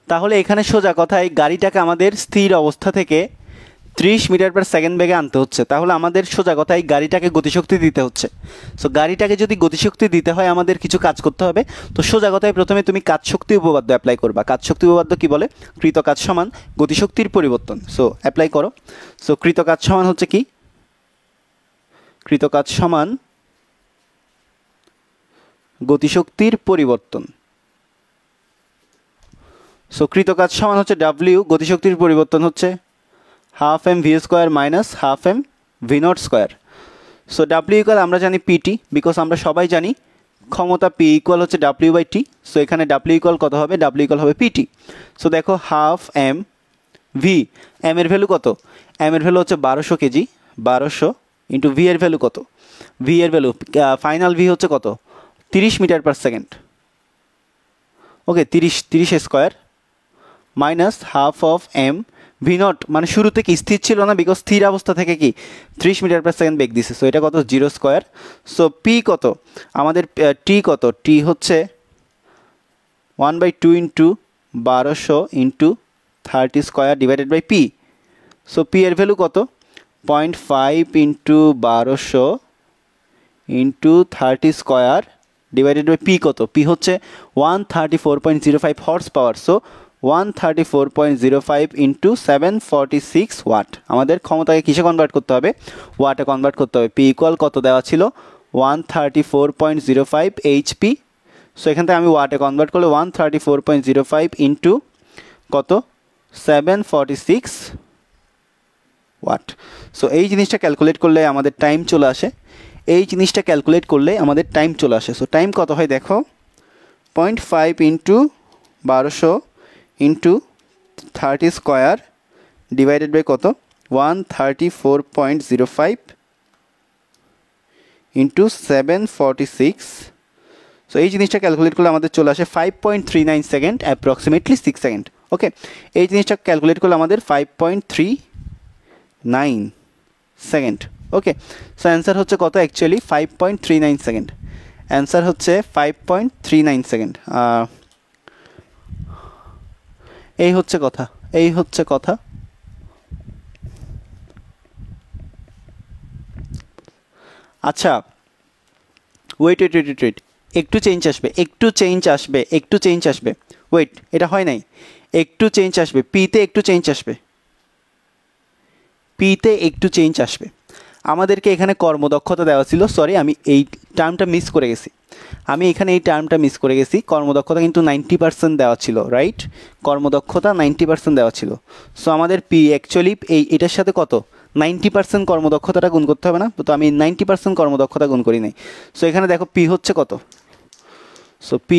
তাহলে এখানে সোজা কথায় গাড়িটাকে আমাদের স্থির অবস্থা থেকে 30 মিটার পার সেকেন্ড বেগে আনতে হচ্ছে। তাহলে আমাদের সোজা কথায় গাড়িটাকে গতিশক্তি দিতে হচ্ছে। সো গাড়িটাকে যদি গতিশক্তি দিতে হয় আমাদের কিছু কাজ করতে হবে। তো সোজা কথায় প্রথমে তুমি কাজ শক্তি উপপাদ্য অ্যাপ্লাই করবা। কাজ শক্তি উপপাদ্য কি বলে? কৃত কাজ সমান গতিশক্তির পরিবর্তন। সো অ্যাপ্লাই করো। সো কৃত কাজ সমান হচ্ছে কি? কৃত কাজ সমান গতিশক্তির পরিবর্তন। সো কৃত কাজ সমান হচ্ছে ডাব্লিউ, গতিশক্তির পরিবর্তন হচ্ছে half M V square minus half M V naught square. So W equal আমরা জানি পিটি, বিকজ আমরা সবাই জানি ক্ষমতা পি ইকুয়াল হচ্ছে ডাব্লিউ বাই টি। সো এখানে ডাব্লিউ ইকুয়াল কত হবে? ডাব্লিউ ইকুয়াল হবে পিটি। সো দেখো হাফ এম ভি, এম এর ভ্যালু কত? এম এর ভ্যালু হচ্ছে 1200 কেজি, 1200 ইন্টু ভি এর ভ্যালু কত? ভি এর ভ্যালু ফাইনাল ভি হচ্ছে কত? 30 metre per second. Okay, 30 square minus half of M V naught, মানে শুরুতে কি স্থির ছিল না, বিকজ স্থির অবস্থা থেকে কি 30 মিটার পার সেকেন্ড বেগ দিছে। সো এটা কত? 0 স্কোয়ার। সো পি কত আমাদের? টি কত? টি হচ্ছে 1/2 into 1200 into 30 square divided by P. So P এর ভ্যালু কত? 0.5 into 1200 into 30 square divided by P কত? পি হচ্ছে 134.05 horse power. So 134.05 into 746 watt. আমাদের ক্ষমতাকে কিসে কনভার্ট করতে হবে? ওয়াটে কনভার্ট করতে হবে। পি ইকুয়াল কত দেওয়া ছিল? 134.05 এইচপি। সো এখান থেকে আমি ওয়াটে কনভার্ট করলে 134.05 ইন্টু কত? 746 ওয়াট। সো এই জিনিসটা ক্যালকুলেট করলে আমাদের টাইম চলে আসে। এই জিনিসটা ক্যালকুলেট করলে আমাদের টাইম চলে আসে। সো টাইম কত হয় দেখো, 0.5 into 1200 into 30 square divided by কত? 134.05 ইন্টু 746। সো এই জিনিসটা ক্যালকুলেট করলে আমাদের চলে আসে 5.39 সেকেন্ড, অ্যাপ্রক্সিমেটলি 6 সেকেন্ড। ওকে, এই জিনিসটা ক্যালকুলেট করলে আমাদের 5.39 সেকেন্ড। ওকে, সো অ্যান্সার হচ্ছে কত? Actually 5.39 second. অ্যান্সার হচ্ছে 5.39 সেকেন্ড। এই হচ্ছে কথা, এই হচ্ছে কথা। আচ্ছা, ওয়েট ওয়েট ওয়েট ওয়েট, একটু চেঞ্জ আসবে, একটু চেঞ্জ আসবে, একটু চেঞ্জ আসবে। ওয়েট, এটা হয় নাই, একটু চেঞ্জ আসবে। পিতে একটু চেঞ্জ আসবে, পিতে একটু চেঞ্জ আসবে। আমাদেরকে এখানে কর্মদক্ষতা দেওয়া ছিল, সরি আমি এই টার্মটা মিস করে গেছি, আমি এখানে এই টার্মটা মিস করে গেছি। কর্মদক্ষতা কিন্তু 90% দেওয়া ছিল, রাইট? কর্মদক্ষতা 90% দেওয়া ছিল। সো আমাদের পি অ্যাকচুয়ালি এটার সাথে কত? 90% কর্মদক্ষতাটা গুণ করতে হবে না? তো আমি 90% কর্মদক্ষতা গুণ করি নাই। সো এখানে দেখো পি হচ্ছে কত? সো পি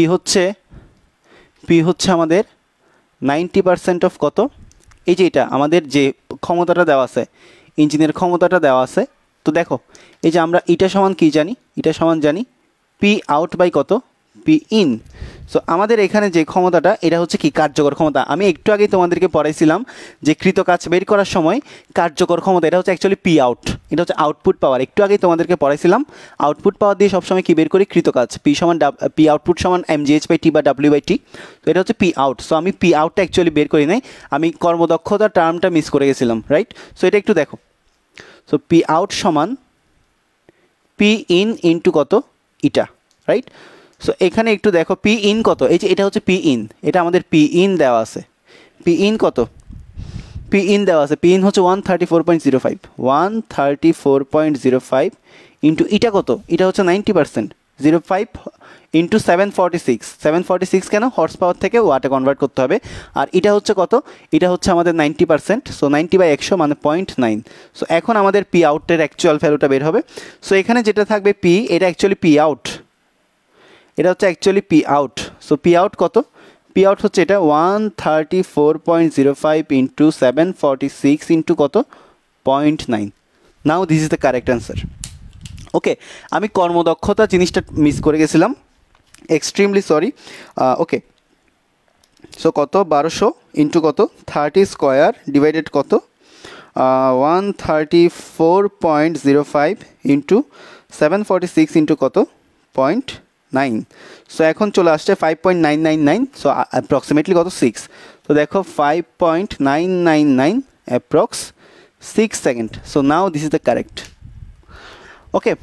হচ্ছে আমাদের 90% অফ কত? এই যে এটা আমাদের যে ক্ষমতাটা দেওয়া আছে, ইঞ্জিনের ক্ষমতাটা দেওয়া আছে। তো দেখো এই যে আমরা এটা সমান কি জানি? এটা সমান জানি পি আউট বাই কত? P in. সো আমাদের এখানে যে ক্ষমতাটা, এটা হচ্ছে কি? কার্যকর ক্ষমতা। আমি একটু আগেই তোমাদেরকে পড়াইছিলাম যে কৃত কাজ বের করার সময় কার্যকর ক্ষমতা, এটা হচ্ছে অ্যাকচুয়ালি পি আউট, এটা হচ্ছে আউটপুট পাওয়ার। একটু আগেই তোমাদেরকে পড়াইছিলাম আউটপুট পাওয়ার দিয়ে সবসময় কি বের করি? কৃত কাজ। পি সমান পি আউটপুট সমান এমজিএইচ বাই টি বা ডাব্লিউ বাই টি। তো এটা হচ্ছে পি আউট। সো আমি পি আউটটা অ্যাকচুয়ালি বের করি নাই, আমি কর্মদক্ষতা টার্মটা মিস করে গেছিলাম, রাইট? সো এটা একটু দেখো। সো পি আউট সমান পি ইন ইন্টু কত? ইটা, রাইট? সো এখানে একটু দেখো পি ইন কত? এই যে এটা হচ্ছে পি ইন, এটা আমাদের পি ইন দেওয়া আছে। পি ইন কত? পি ইন দেওয়া আছে, পি ইন হচ্ছে 134.05, 134.05 ইন্টু ইটা কত? এটা হচ্ছে 90%, 05 ইন্টু 746, 746 কেন? হর্স পাওয়ার থেকে ওয়াটে কনভার্ট করতে হবে। আর এটা হচ্ছে কত? এটা হচ্ছে আমাদের 90%, সো 90/100 মানে 0.9। সো এখন আমাদের পি আউটের অ্যাকচুয়াল ভ্যালুটা বের হবে। সো এখানে যেটা থাকবে পি, এটা অ্যাকচুয়ালি পি আউট, এটা হচ্ছে actually P out. So P out কত? পি আউট হচ্ছে এটা 134.05 ইন্টু 746 ইন্টু কত? 0.9। Now this is the correct answer. Okay, আমি কর্মদক্ষতা জিনিসটা মিস করে গেছিলাম, এক্সট্রিমলি সরি। ওকে, সো কত? 1200 ইন্টু কত? 30 স্কোয়ার ডিভাইডেড কত? 134.05 ইন্টু 746 ইন্টু কত? 0.9। সো এখন চলে আসছে 5.999, সো অ্যাপ্রক্সিমেটলি কত? 6। তো দেখো 5.999 approx 6 second. So now this is the correct. Okay,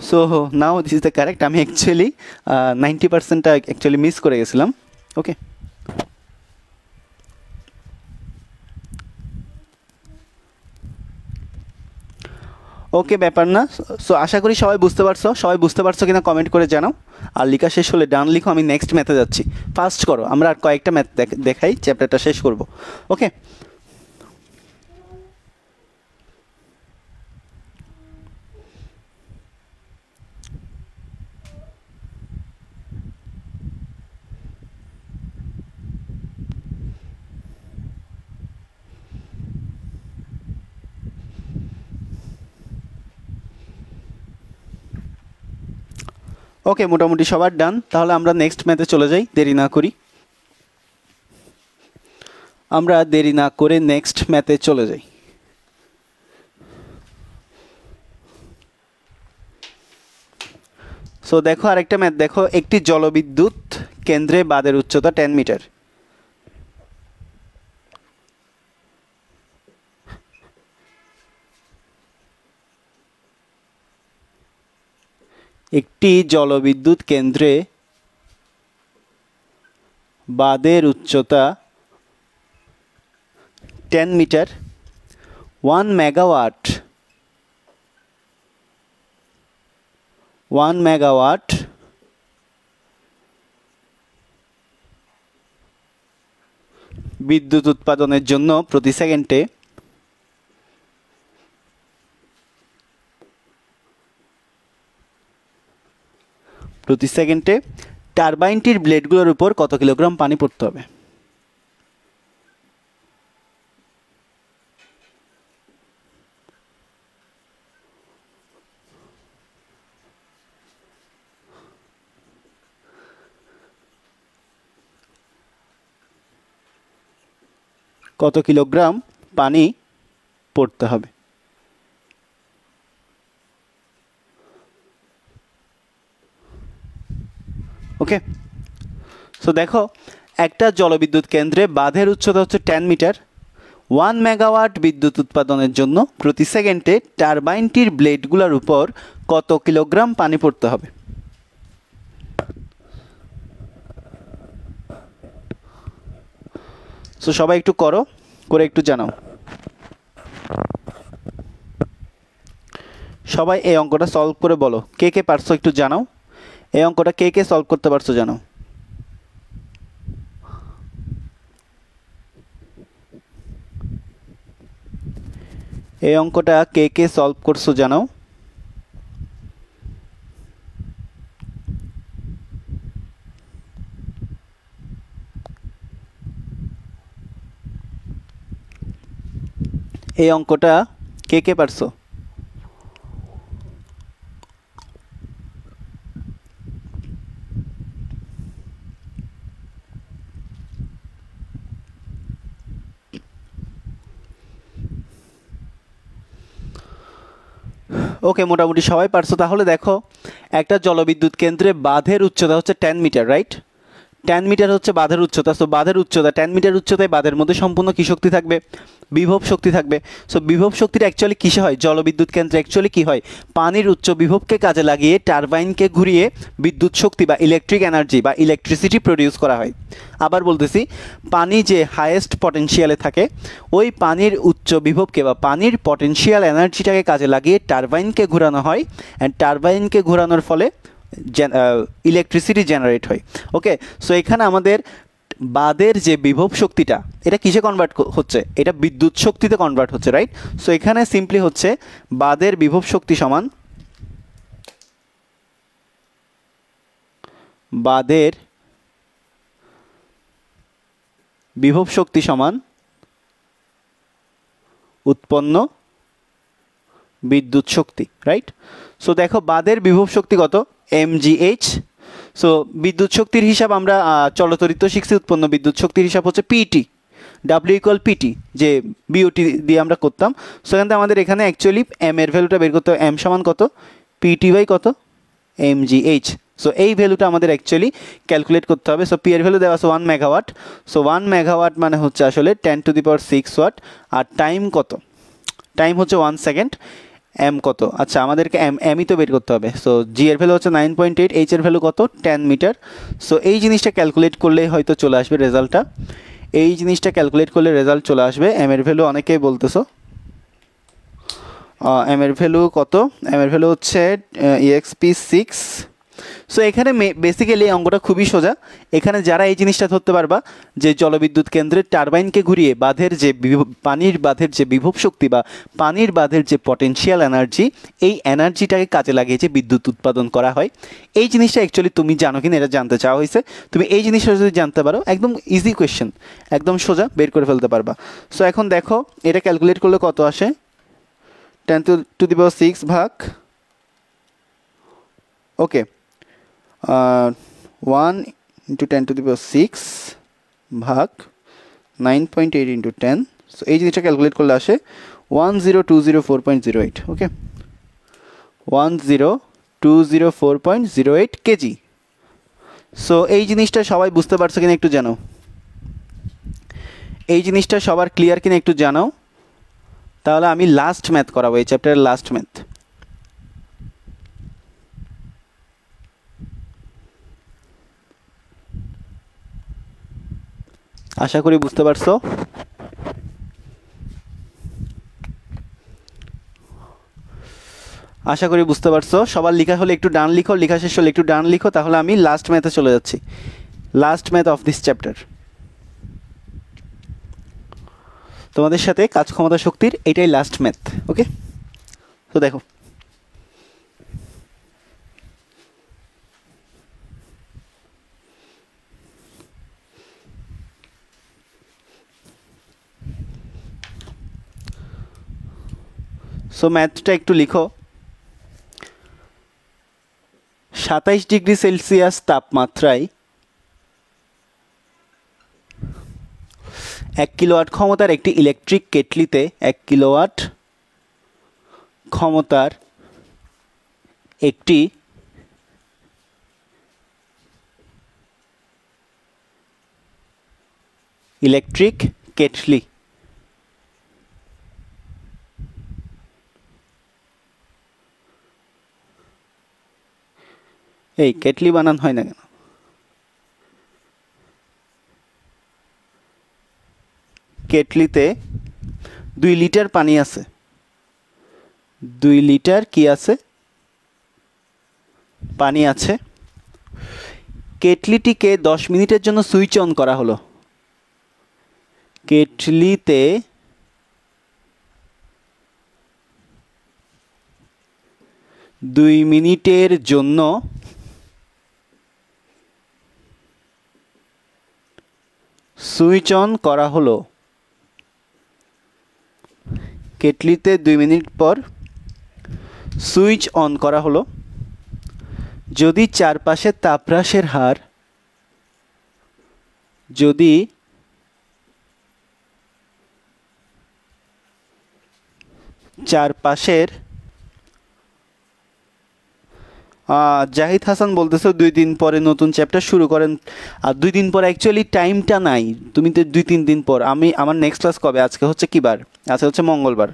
so now this is the correct. আমি অ্যাকচুয়ালি 90%টা অ্যাকচুয়ালি মিস করে গেছিলাম। ওকে, ওকে, ব্যাপার না। সো আশা করি সবাই বুঝতে পারছো কিনা কমেন্ট করে জানাও। আর লেখা শেষ হলে ডান লিখো, আমি নেক্সট ম্যাথে যাচ্ছি। ফাস্ট করো, আমরা আর কয়েকটা ম্যাথ দেখাই, চ্যাপ্টারটা শেষ করব। ওকে, ওকে, মোটামুটি সবার ডান। তাহলে আমরা নেক্সট ম্যাথে চলে যাই, দেরি না করি। আমরা দেরি না করে নেক্সট ম্যাথে চলে যাই। সো দেখো আরেকটা ম্যাথ দেখো, একটি জলবিদ্যুৎ কেন্দ্রে বাঁধের উচ্চতা 10 মিটার। একটি জলবিদ্যুৎ কেন্দ্রে বাঁধের উচ্চতা 10 মিটার, 1 মেগাওয়াট বিদ্যুৎ উৎপাদনের জন্য প্রতি সেকেন্ডে টারবাইনটির ব্লেডগুলোর উপর কত কিলোগ্রাম পানি পড়তে হবে? কত কিলোগ্রাম পানি পড়তে হবে? ওকে, সো দেখো একটা জলবিদ্যুৎ কেন্দ্রে বাঁধের উচ্চতা হচ্ছে 10 মিটার, 1 মেগাওয়াট বিদ্যুৎ উৎপাদনের জন্য প্রতি সেকেন্ডে টারবাইনটির ব্লেডগুলোর উপর কত কিলোগ্রাম পানি পড়তে হবে? সো সবাই একটু করে একটু জানাও। সবাই এই অঙ্কটা সলভ করে বলো, কে কে পারছো একটু জানাও। এই অঙ্কটা কে কে সলভ করতে পারছো জানাও। এই অঙ্কটা কে কে সলভ করছো জানাও। এই অঙ্কটা কে কে পারছো? ওকে, মোটামুটি সবাই পারছো। তাহলে দেখো একটা জলবিদ্যুৎ কেন্দ্রে বাঁধের উচ্চতা হচ্ছে 10 মিটার, রাইট? 10 মিটার হচ্ছে বাঁধের উচ্চতা। সো বাঁধের উচ্চতা 10 মিটার উচ্চতায় বাঁধের মধ্যে সম্পূর্ণ কী শক্তি থাকবে? বিভব শক্তি থাকবে। সো বিভব শক্তিটা অ্যাকচুয়ালি কিসে হয়? জলবিদ্যুৎ কেন্দ্রে অ্যাকচুয়ালি কী হয়? পানির উচ্চ বিভবকে কাজে লাগিয়ে টারবাইনকে ঘুরিয়ে বিদ্যুৎ শক্তি বা ইলেকট্রিক এনার্জি বা ইলেকট্রিসিটি প্রডিউস করা হয়। আবার বলতেছি, পানি যে হায়েস্ট পটেনশিয়ালে থাকে, ওই পানির উচ্চ বিভবকে বা পানির পটেনশিয়াল এনার্জিটাকে কাজে লাগিয়ে টারবাইনকে ঘোরানো হয়, অ্যান্ড টারবাইনকে ঘোরানোর ফলে ইলেকট্রিসিটি জেনারেট হয়। ওকে, সো এখানে আমাদের বাঁধের যে বিভব শক্তিটা, এটা কিসে কনভার্ট হচ্ছে? এটা বিদ্যুৎ শক্তিতে কনভার্ট হচ্ছে, রাইট? সো এখানে সিম্পলি হচ্ছে বাঁধের বিভব শক্তি সমান বাঁধের বিভব শক্তি সমান উৎপন্ন বিদ্যুৎ শক্তি, রাইট? সো দেখো বাঁধের বিভব শক্তি কত? mgh। সো বিদ্যুৎ শক্তির হিসাব আমরা চলতরিত্র শিখছি, উৎপন্ন বিদ্যুৎ শক্তির হিসাব হচ্ছে পিটি, ডাব্লিউ ইকুয়াল পিটি, যে বিওটি দিয়ে আমরা করতাম। সো এখান থেকে আমাদের এখানে অ্যাকচুয়ালি এম এর ভ্যালুটা বের করতে হবে। এম সমান কত? পিটি বাই কত? mgh। সো এই ভ্যালুটা আমাদের অ্যাকচুয়ালি ক্যালকুলেট করতে হবে। সো পি এর ভ্যালু দেওয়া আছে 1 মেগাওয়াট। সো 1 মেগাওয়াট মানে হচ্ছে আসলে 10⁶ ওয়াট। আর টাইম কত? টাইম হচ্ছে 1 সেকেন্ড। এম কত? আচ্ছা আমাদেরকে এমই তো বের করতে হবে। সো জি এর ভ্যালু হচ্ছে 9.8, এইচ এর ভ্যালু কত? 10 মিটার। সো এই জিনিসটা ক্যালকুলেট করলেই হয়তো চলে আসবে রেজাল্টটা। এই জিনিসটা ক্যালকুলেট করলে রেজাল্ট চলে আসবে। এম এর ভ্যালু অনেকেই বলতেছো, এম এর ভ্যালু কত? এম এর ভ্যালু হচ্ছে EXP6। সো এখানে বেসিক্যালি অঙ্কটা খুবই সোজা। এখানে যারা এই জিনিসটা ধরতে পারবা যে জলবিদ্যুৎ কেন্দ্রের টারবাইনকে ঘুরিয়ে বাঁধের যে পানির বাঁধের যে বিভব শক্তি বা পানির বাঁধের যে পটেনশিয়াল এনার্জি, এই এনার্জিটাকে কাজে লাগিয়ে যে বিদ্যুৎ উৎপাদন করা হয়, এই জিনিসটা অ্যাকচুয়ালি তুমি জানো কিনা এটা জানতে চাওয়া হয়েছে। তুমি এই জিনিসটা যদি জানতে পারো, একদম ইজি কোয়েশ্চেন, একদম সোজা বের করে ফেলতে পারবা। সো এখন দেখো এটা ক্যালকুলেট করলে কত আসে? 10⁶ ভাগ, ওকে, 1 × 10⁶ ভাগ 9.8 × 10। সো এই জিনিসটা ক্যালকুলেট করলে আসে 10,204.08। ওকে, 10,204.08 কেজি। সো এই জিনিসটা সবাই বুঝতে পারছো কিনা একটু জানাও। এই জিনিসটা সবার ক্লিয়ার কিনা একটু জানাও। তাহলে আমি লাস্ট ম্যাথ করাবো, এই চ্যাপ্টারের লাস্ট ম্যাথ। আশা করি বুঝতে পারছো। আশা করি বুঝতে পারছো। সবার লেখা হলে একটু ডান লিখো, লেখা শেষ হলে একটু ডান লিখো। তাহলে আমি লাস্ট ম্যাথে চলে যাচ্ছি, last math of this chapter. তোমাদের সাথে কাজ ক্ষমতা শক্তির এটাই লাস্ট ম্যাথ। ওকে, তো দেখো সো ম্যাথটা একটু লিখো। 27°C তাপমাত্রায় 1 কিলোওয়াট ক্ষমতার একটি ইলেকট্রিক কেটলিতে 1 কিলোওয়াট ক্ষমতার একটি ইলেকট্রিক কেটলি এই কেটলি বানান হয় না কেন? কেটলিতে 2 লিটার পানি আছে। 2 লিটার কি আছে? পানি আছে। কেটলিটিকে 10 মিনিটের জন্য সুইচ অন করা হলো। কেটলিতে 2 মিনিটের জন্য সুইচ অন করা হলো। কেটলিতে 2 মিনিট পর সুইচ অন করা হলো। যদি চারপাশের তাপহ্রাসের হার চারপাশের জাহিদ হাসান বলতেছো 2 দিন পরে নতুন চ্যাপ্টার শুরু করেন। আর 2 দিন পর অ্যাকচুয়ালি টাইমটা নাই, তুমি তো 2-3 দিন পর। আমার নেক্সট ক্লাস কবে? আজকে হচ্ছে কি বার? আজকে হচ্ছে মঙ্গলবার।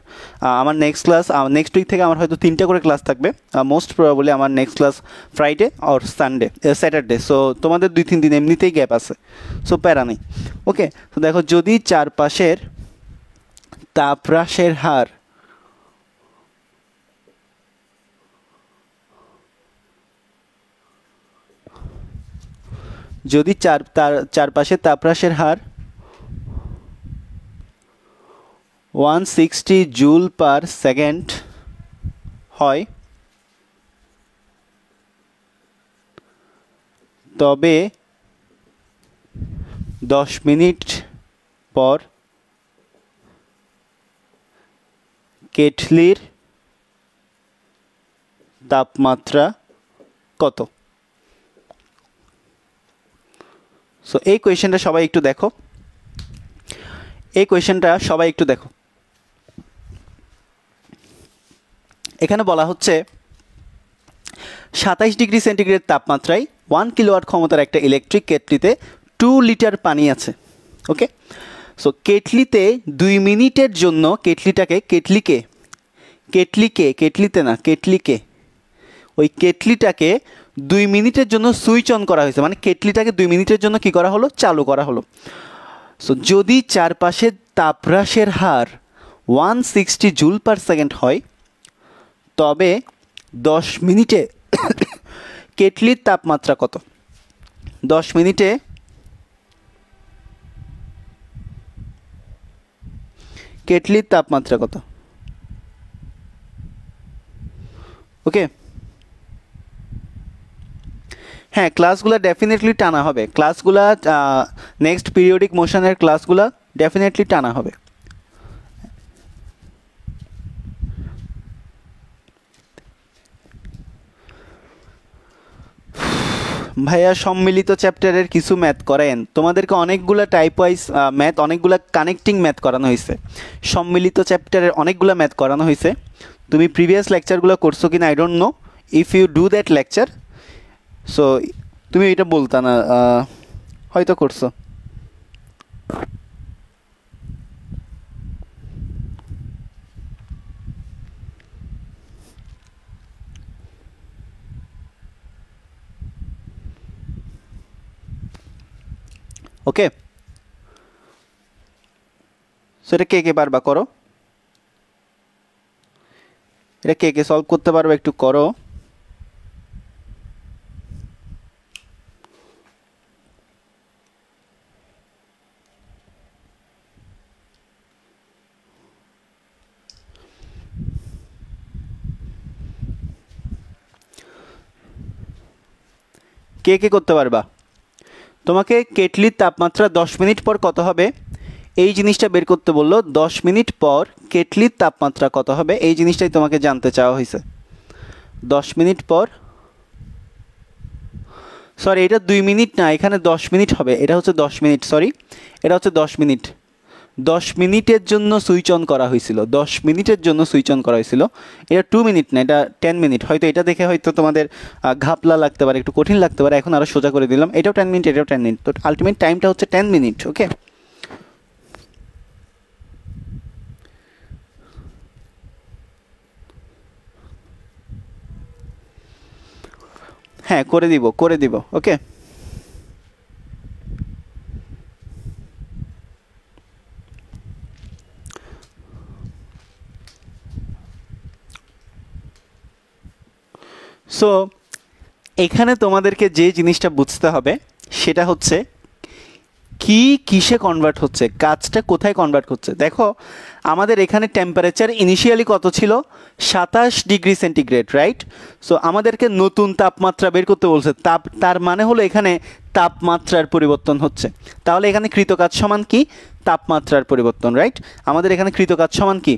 আমার নেক্সট ক্লাস নেক্সট উইক থেকে আমার হয়তো 3টা করে ক্লাস থাকবে। মোস্ট প্রবাবলি আমার নেক্সট ক্লাস ফ্রাইডে আর স্যাটারডে। সো তোমাদের 2-3 দিন এমনিতেই গ্যাপ আছে, সো প্যারা নেই। ওকে, তো দেখো যদি চারপাশের তাপহ্রাসের হার চারপাশের তাপহ্রাসের হার 160 জুল পার সেকেন্ড হয়, তবে 10 মিনিট পর কেটলির তাপমাত্রা কত? সো এই কোয়েশ্চেনটা সবাই একটু দেখো। এখানে বলা হচ্ছে 27 ডিগ্রি সেন্টিগ্রেড তাপমাত্রায় 1 কিলোওয়াট ক্ষমতার একটা ইলেকট্রিক কেটলিতে 2 লিটার পানি আছে। ওকে, সো কেটলিতে 2 মিনিটের জন্য ওই কেটলিটাকে 2 মিনিটের জন্য সুইচ অন করা হয়েছে, মানে কেটলিটাকে 2 মিনিটের জন্য কি করা হলো, চালু করা হলো। সো যদি চারপাশের তাপহ্রাসের হার 160 জুল পার সেকেন্ড হয়, তবে 10 মিনিটে কেটলির তাপমাত্রা কত? 10 মিনিটে কেটলির তাপমাত্রা কত? ওকে, হ্যাঁ, ক্লাসগুলো ডেফিনেটলি টানা হবে। ক্লাসগুলা নেক্সট পিরিয়ডিক মোশনের ক্লাসগুলা ডেফিনেটলি টানা হবে। ভাইয়া সম্মিলিত চ্যাপ্টারের কিছু ম্যাথ করেন, তোমাদেরকে অনেকগুলো টাইপ ওয়াইজ ম্যাথ, অনেকগুলো কানেক্টিং ম্যাথ করানো হয়েছে। সম্মিলিত চ্যাপ্টারের অনেকগুলো ম্যাথ করানো হয়েছে। তুমি প্রিভিয়াস লেকচারগুলো করছো কিনা I don't know. If you do that lecture, so তুমি এটা বলতা না, হয়তো করছো। ওকে, সেটা কে কে পারবা করো, এটা কে কে সলভ করতে পারবে একটু করো। কে কে করতে পারবা? তোমাকে কেটলির তাপমাত্রা 10 মিনিট পর কত হবে এই জিনিসটা বের করতে বললো। 10 মিনিট পর কেটলির তাপমাত্রা কত হবে এই জিনিসটাই তোমাকে জানতে চাওয়া হয়েছে। 10 মিনিট পর, সরি এটা 2 মিনিট না, এখানে 10 মিনিট হবে, এটা হচ্ছে 10 মিনিট, সরি এটা হচ্ছে 10 মিনিট। 10 মিনিটের জন্য সুইচ অন করা হয়েছিল, 10 মিনিটের জন্য সুইচ অন করা হয়েছিল। এটা 2 মিনিট না, এটা 10 মিনিট। হয়তো এটা দেখে হয়তো তোমাদের ঘাপলা লাগতে পারে, একটু কঠিন লাগতে পারে, এখন আরও সোজা করে দিলাম। এটাও 10 মিনিট, এটাও 10 মিনিট, তো আলটিমেট টাইমটা হচ্ছে 10 মিনিট। ওকে, হ্যাঁ করে দিব। ওকে, সো এখানে তোমাদেরকে যে জিনিসটা বুঝতে হবে সেটা হচ্ছে কি কিসে কনভার্ট হচ্ছে, কাজটা কোথায় কনভার্ট হচ্ছে। দেখো আমাদের এখানে টেম্পারেচার ইনিশিয়ালি কত ছিল, 27 ডিগ্রি সেন্টিগ্রেড, রাইট? সো আমাদেরকে নতুন তাপমাত্রা বের করতে বলছে। তার মানে হলো এখানে তাপমাত্রার পরিবর্তন হচ্ছে। তাহলে এখানে কৃতকাজ সমান কি, তাপমাত্রার পরিবর্তন, রাইট? আমাদের এখানে কৃতকাজ সমান কি,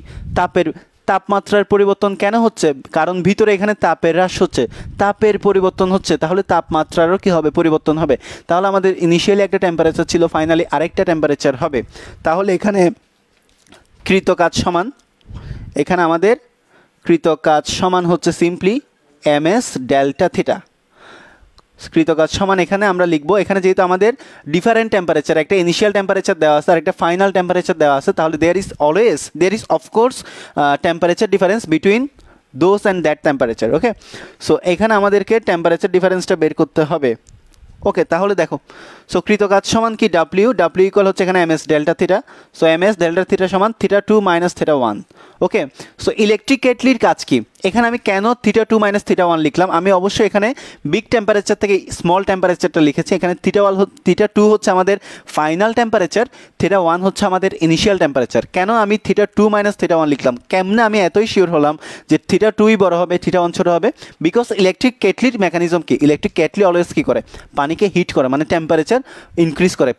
তাপমাত্রার পরিবর্তন কেন হচ্ছে, কারণ ভিতরে এখানে তাপের হ্রাস হচ্ছে, তাপের পরিবর্তন হচ্ছে, তাহলে তাপমাত্রারও কি হবে, পরিবর্তন হবে। তাহলে আমাদের ইনিশিয়ালি একটা টেম্পারেচার ছিল, ফাইনালি আরেকটা টেম্পারেচার হবে। তাহলে এখানে কৃতকাজ সমান, এখানে আমাদের কৃতকাজ সমান হচ্ছে সিম্পলি ms ডেল্টা থিটা। কৃতকাজ সমান এখানে আমরা লিখবো, এখানে যেহেতু আমাদের ডিফারেন্ট টেম্পারেচার, একটা ইনিশিয়াল টেম্পারেচার দেওয়া আছে আর একটা ফাইনাল টেম্পারেচার দেওয়া আছে, তাহলে there is of course temperature difference between those and that temperature. Okay, so এখানে আমাদেরকে টেম্পারেচার ডিফারেন্সটা বের করতে হবে। ওকে, তাহলে দেখো, সো কৃতকাজ সমান কি, ডাব্লিউ ইকুয়াল হচ্ছে এখানে ms delta theta. So ms delta theta সমান θ2 - θ1। ওকে, সো ইলেকট্রিক কেটলির কাজ কি, এখানে আমি কেন θ2 - θ1 লিখলাম, আমি অবশ্যই এখানে বিগ টেম্পারেচার থেকে স্মল টেম্পারেচারটা লিখেছি। এখানে θ2 হচ্ছে আমাদের ফাইনাল টেম্পারেচার, θ1 হচ্ছে আমাদের ইনিশিয়াল টেম্পারেচার। কেন আমি θ2 - θ1 লিখলাম, কেমনে আমি এতই শিওর হলাম যে θ2ই বড় হবে, θ1 ছোট হবে? বিকজ ইলেকট্রিক কেটলির মেকানিজম কি, ইলেকট্রিক কেটলি অলওয়েজ কি করে, পানিকে হিট করে, মানে টেম্পারেচার ইনক্রিজ করে,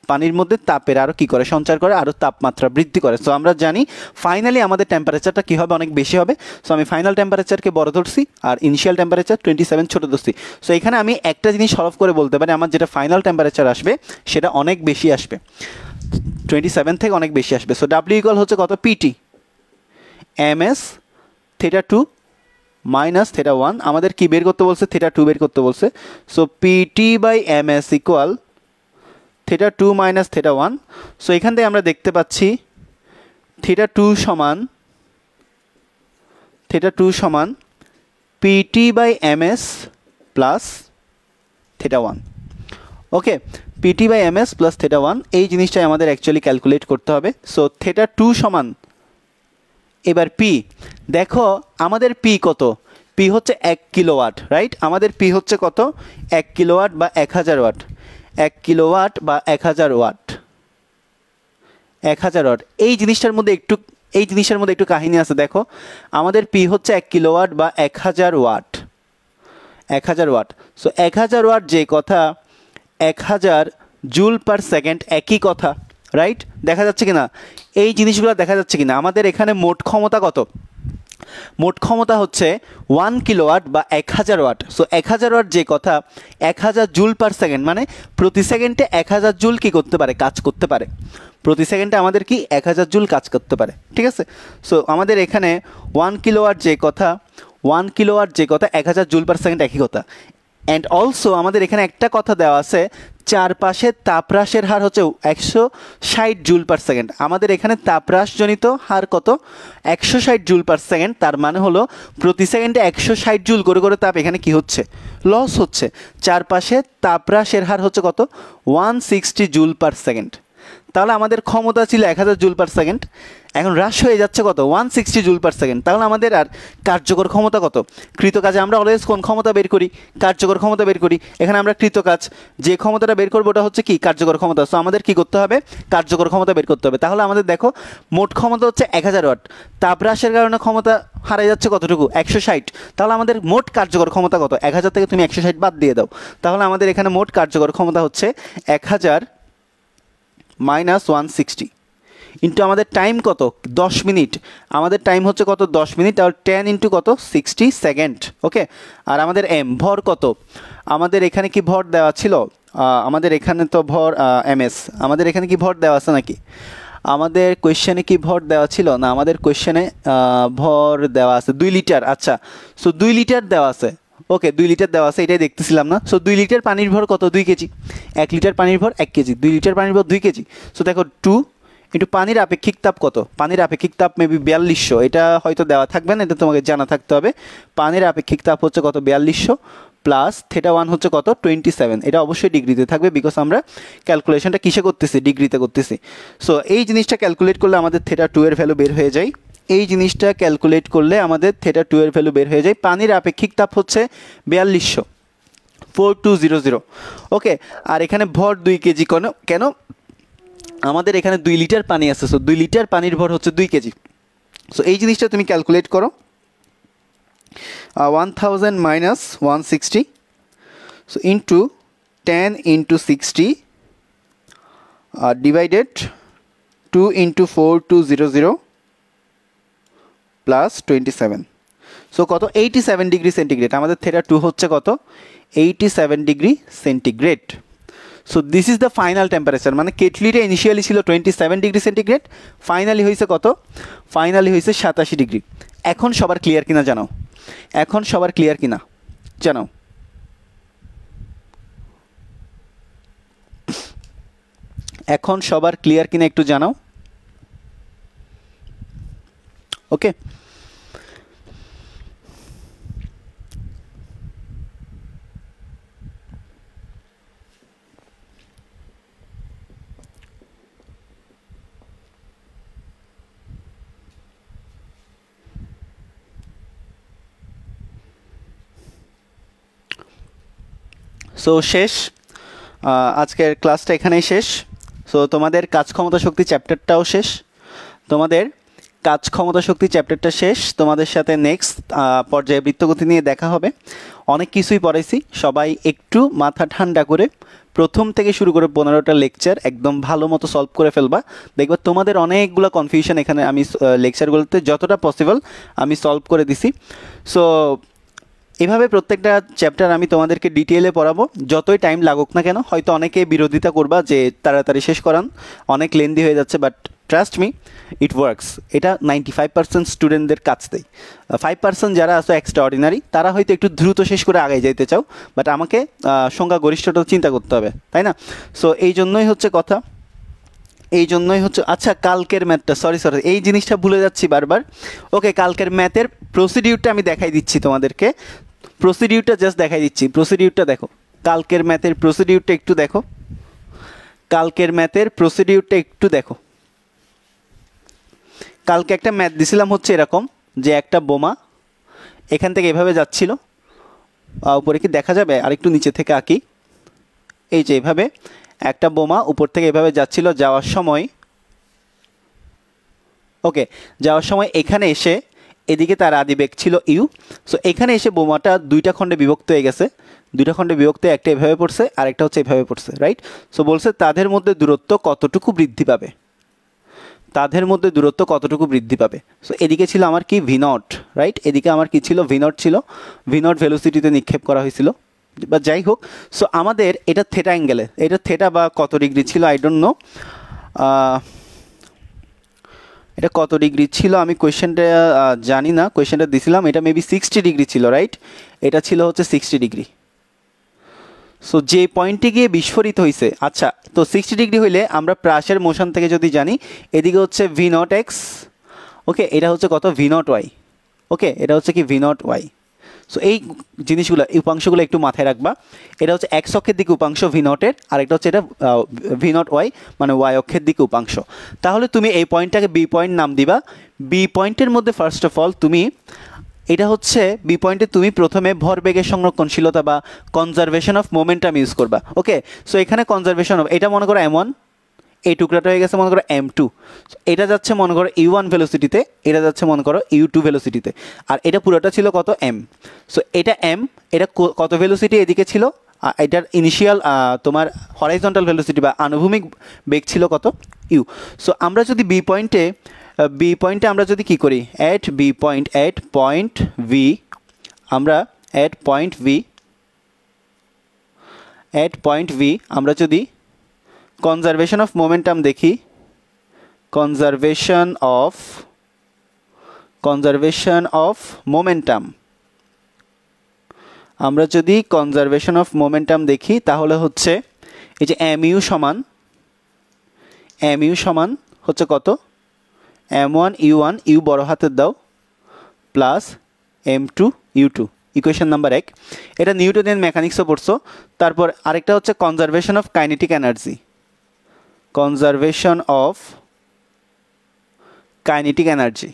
পানির মধ্যে তাপের আরও কী করে, সঞ্চার করে, আরও তাপমাত্রা বৃদ্ধি করে। সো আমরা জানি ফাইনালি আমাদের টেম্পারেচারটা কী হবে, অনেক বেশি হবে। সো আমি ফাইনাল টেম্পারেচারকে বড় ধরছি আর ইনিশিয়াল টেম্পারেচার 27 ছোটো ধরছি। সো এখানে আমি একটা জিনিস সলভ করে বলতে পারি, আমার যেটা ফাইনাল টেম্পারেচার আসবে সেটা অনেক বেশি আসবে, 27 থেকে অনেক বেশি আসবে। সো ডাব্লিউ ইকুয়াল হচ্ছে কত, পিটি ms θ2 মাইনাস থেটা 1 আমাদের কি বের করতে বলছে থেটা 2 বের করতে বলছে so PT by M S equal theta 2 minus theta 1 so এখান থেকে আমরা দেখতে পাচ্ছি থেটা 2 সমান PT by M S plus theta 1 okay PT by M S plus theta 1 এই জিনিসটাই আমাদের অ্যাকচুয়ালি ক্যালকুলেট করতে হবে সো থেটা 2 সমান এবার পি দেখো আমাদের পি কত পি হচ্ছে 1 কিলোওয়াট রাইট আমাদের পি হচ্ছে কত 1 কিলোওয়াট বা 1000 ওয়াট 1 কিলোওয়াট বা 1000 ওয়াট 1000 ওয়াট এই জিনিসটার মধ্যে একটু কাহিনী আছে দেখো আমাদের পি হচ্ছে 1 কিলোওয়াট বা 1000 ওয়াট 1000 ওয়াট সো 1000 ওয়াট যে কথা 1000 জুল পার সেকেন্ড একই কথা রাইট দেখা যাচ্ছে কিনা এই জিনিসগুলো দেখা যাচ্ছে কিনা আমাদের এখানে মোট ক্ষমতা কত মোট ক্ষমতা হচ্ছে 1 কিলোওয়াট বা 1000 ওয়াট সো 1000 ওয়াট যে কথা 1000 জুল পার সেকেন্ড মানে প্রতি সেকেন্ডে 1000 জুল কি করতে পারে কাজ করতে পারে প্রতি সেকেন্ডে আমাদের কি 1000 জুল কাজ করতে পারে ঠিক আছে সো আমাদের এখানে 1 কিলোওয়াট যে কথা 1000 জুল পার সেকেন্ড একই কথা অ্যান্ড অলসো আমাদের এখানে একটা কথা দেওয়া আছে চারপাশে তাপহ্রাসের হার হচ্ছে 160 জুল পার সেকেন্ড আমাদের এখানে তাপহ্রাসজনিত হার কত 160 জুল পার সেকেন্ড তার মানে হলো প্রতি সেকেন্ডে 160 জুল করে করে তাপ এখানে কি হচ্ছে লস হচ্ছে চারপাশে তাপহ্রাসের হার হচ্ছে কত 160 জুল পার সেকেন্ড তাহলে আমাদের ক্ষমতা ছিল 1000 জুল পার সেকেন্ড এখন হ্রাস হয়ে যাচ্ছে কত 160 জুল পার সেকেন্ড তাহলে আমাদের আর কার্যকর ক্ষমতা কত কৃতকাজে আমরা অলওয়েজ কোন ক্ষমতা বের করি কার্যকর ক্ষমতা বের করি এখানে আমরা কৃতকাজ যে ক্ষমতাটা বের করবো ওটা হচ্ছে কি কার্যকর ক্ষমতা সো আমাদের কি করতে হবে কার্যকর ক্ষমতা বের করতে হবে তাহলে আমাদের দেখো মোট ক্ষমতা হচ্ছে 1000 ওয়াট তাপ হ্রাসের কারণে ক্ষমতা হারিয়ে যাচ্ছে কতটুকু 160 তাহলে আমাদের মোট কার্যকর ক্ষমতা কত 1000 থেকে তুমি 160 বাদ দিয়ে দাও তাহলে আমাদের এখানে মোট কার্যকর ক্ষমতা হচ্ছে 1000 মাইনাস 160 ইন্টু আমাদের টাইম কত 10 মিনিট আমাদের টাইম হচ্ছে কত 10 মিনিট আর 10 ইন্টু কত 60 সেকেন্ড ওকে আর আমাদের এম ভর কত আমাদের এখানে কি ভর দেওয়া ছিল আমাদের এখানে তো ভর এমএস আমাদের এখানে কি ভর দেওয়া আছে নাকি আমাদের কোয়েশ্চেনে কি ভর দেওয়া ছিল না আমাদের কোয়েশ্চেনে ভর দেওয়া আছে 2 লিটার আচ্ছা সো 2 লিটার দেওয়া আছে ওকে 2 লিটার দেওয়া আছে এটাই দেখতেছিলাম না সো 2 লিটার পানির ভর কত 2 কেজি 1 লিটার পানির ভর 1 কেজি 2 লিটার পানির ভর 2 কেজি সো দেখো 2 ইন্টু পানির আপেক্ষিক তাপ কত পানির আপেক্ষিক তাপ মেবি 4200 এটা হয়তো দেওয়া থাকবে না এটা তোমাকে জানা থাকতে হবে পানির আপেক্ষিক তাপ হচ্ছে কত 4200 প্লাস থেটা 1 হচ্ছে কত 27 এটা অবশ্যই ডিগ্রিতে থাকবে বিকজ আমরা ক্যালকুলেশনটা কিসে করতেছি ডিগ্রিতে করতেছি সো এই জিনিসটা ক্যালকুলেট করলে আমাদের থেটা 2 এর ভ্যালু বের হয়ে যায় এই জিনিসটা ক্যালকুলেট করলে আমাদের থেটা 2 এর ভ্যালু বের হয়ে যায় পানির আপেক্ষিক তাপ হচ্ছে 4200 4200 ওকে আর এখানে ভর 2 কেজি কেন আমাদের এখানে 2 লিটার পানি আছে সো 2 লিটার পানির ভর হচ্ছে 2 কেজি সো এই জিনিসটা তুমি ক্যালকুলেট করো 1000 minus 160 so into 10 into 60 divided 2 into 4200 plus 27 so কত 87 ডিগ্রি সেন্টিগ্রেড আমাদের থেটা 2 হচ্ছে কত 87 degree centigrade so this is the final temperature মানে কেটলিটা ইনিশিয়ালি ছিল 27 ডিগ্রি সেন্টিগ্রেড ফাইনালি হয়েছে কত ফাইনালি হয়েছে 87 ডিগ্রি এখন সবার ক্লিয়ার কিনা জানাও এখন সবার ক্লিয়ার কিনা জানাও এখন সবার ক্লিয়ার কিনা একটু জানাও ওকে সো শেষ আজকের ক্লাসটা এখানেই শেষ সো তোমাদের কাজ ক্ষমতা শক্তি চ্যাপ্টারটাও শেষ তোমাদের কাজ ক্ষমতা শক্তি চ্যাপ্টারটা শেষ তোমাদের সাথে নেক্সট পর্যায়ে বৃত্তগতি নিয়ে দেখা হবে অনেক কিছুই পড়াইছি সবাই একটু মাথা ঠান্ডা করে প্রথম থেকে শুরু করে 15টা লেকচার একদম ভালো মতো সলভ করে ফেলবা দেখবা তোমাদের অনেকগুলো কনফিউশন এখানে আমি লেকচারগুলোতে যতটা পসিবল আমি সলভ করে দিছি সো এভাবে প্রত্যেকটা চ্যাপ্টার আমি তোমাদেরকে ডিটেইলে পড়াবো যতই টাইম লাগুক না কেন হয়তো অনেকে বিরোধিতা করবা যে তাড়াতাড়ি শেষ করান অনেক লেন্দি হয়ে যাচ্ছে but trust me, it works. এটা 95% স্টুডেন্টদের কাছ দেয়। 5% যারা আছে এক্সট্রা অর্ডিনারি, তারা হয়তো একটু দ্রুত শেষ করে আগে যেতে চাও, বাট আমাকে সংখ্যাগরিষ্ঠটা চিন্তা করতে হবে, তাই না? সো এই জন্যই হচ্ছে কথা, এই জন্যই হচ্ছে। আচ্ছা, কালকের ম্যাথটা, সরি এই জিনিসটা ভুলে যাচ্ছি বারবার। ওকে, কালকের ম্যাথের প্রসিডিউরটা আমি দেখাই দিচ্ছি তোমাদেরকে, প্রসিডিউরটা জাস্ট দেখাই দিচ্ছি। প্রসিডিউরটা দেখো, কালকের ম্যাথের প্রসিডিউরটা একটু দেখো, কালকের ম্যাথের প্রসিডিউরটা একটু দেখো। কালকে একটা ম্যাথ দিছিলাম হচ্ছে এরকম, যে একটা বোমা এখান থেকে এভাবে যাচ্ছিল, উপরে কি দেখা যাবে, আর একটু নিচে থেকে আঁকি। এই যে এভাবে একটা বোমা উপর থেকে এভাবে যাচ্ছিল, যাওয়ার সময়, ওকে, যাওয়ার সময় এখানে এসে, এদিকে তার আদিবেগ ছিল ইউ। সো এখানে এসে বোমাটা দুইটা খণ্ডে বিভক্ত হয়ে গেছে, দুইটা খণ্ডে বিভক্ত, একটা এভাবে পড়ছে আর একটা হচ্ছে এভাবে পড়ছে, রাইট? সো বলছে তাদের মধ্যে দূরত্ব কতটুকু বৃদ্ধি পাবে, তাদের মধ্যে দূরত্ব কতটুকু বৃদ্ধি পাবে। সো এদিকে ছিল আমার কি ভি নট, রাইট? এদিকে আমার কি ছিল, ভি নট ছিল, ভি নট ভেলোসিটিতে নিক্ষেপ করা হয়েছিল, বা যাই হোক। সো আমাদের এটা থেটা অ্যাঙ্গেলে, এটা থেটা বা কত ডিগ্রি ছিল আই ডোন্ট নো, এটা কত ডিগ্রি ছিল আমি কোয়েশ্চেনটা জানি না, কোয়েশ্চেনটা দিছিলাম, এটা মেবি 60 ডিগ্রি ছিল, রাইট? এটা ছিল হচ্ছে 60 ডিগ্রি। সো যে পয়েন্টে গিয়ে বিস্ফোরিত হয়েছে, আচ্ছা, তো 60 ডিগ্রি হইলে আমরা প্রাসের মোশন থেকে যদি জানি, এদিকে হচ্ছে ভি নট এক্স, ওকে, এটা হচ্ছে কত, ভি নট ওয়াই, ওকে, এটা হচ্ছে কি ভি নট ওয়াই। সো এই জিনিসগুলো, এই উপাংশগুলো একটু মাথায় রাখবা। এটা হচ্ছে এক্স অক্ষের দিকে উপাংশ ভি নটের, আর এটা হচ্ছে এটা ভি নট ওয়াই, মানে ওয়াই অক্ষের দিকে উপাংশ। তাহলে তুমি এই পয়েন্টটাকে বি পয়েন্ট নাম দিবা। বি পয়েন্টের মধ্যে ফার্স্ট অফ অল তুমি, এটা হচ্ছে বি পয়েন্টে তুমি প্রথমে ভরবেগের সংরক্ষণশীলতা বা কনজারভেশন অফ মোমেন্টাম ইউজ করবা, ওকে। সো এখানে কনজারভেশন অফ, এটা মনে করো M1, এই টুকরাটা হয়ে গেছে মনে করো M2, এটা যাচ্ছে মনে করো U1 ভেলোসিটিতে, এটা যাচ্ছে মনে করো U2 ভেলোসিটিতে, আর এটা পুরোটা ছিল কত, M। সো এটা M, এটা কত ভেলোসিটি এদিকে ছিল, এটার ইনিশিয়াল তোমার হরাইজন্টাল ভেলোসিটি বা আনুভূমিক বেগ ছিল কত, U। সো আমরা যদি বি পয়েন্টে আমরা যদি কি করি, at B point, at point V, আমরা অ্যাট পয়েন্ট ভি আমরা যদি কনজারভেশন অফ মোমেন্টাম দেখি, কনজারভেশন অফ মোমেন্টাম, আমরা যদি কনজারভেশন অফ মোমেন্টাম দেখি, তাহলে হচ্ছে এই যে MU সমান হচ্ছে কত, M1 U1, ইউ বড় হাতের দাও, plus M2 U2, equation number 1। এটা নিউটনিয়ান মেকানিক্সও পড়ছো। তারপর আরেকটা হচ্ছে conservation of kinetic energy, conservation of kinetic energy,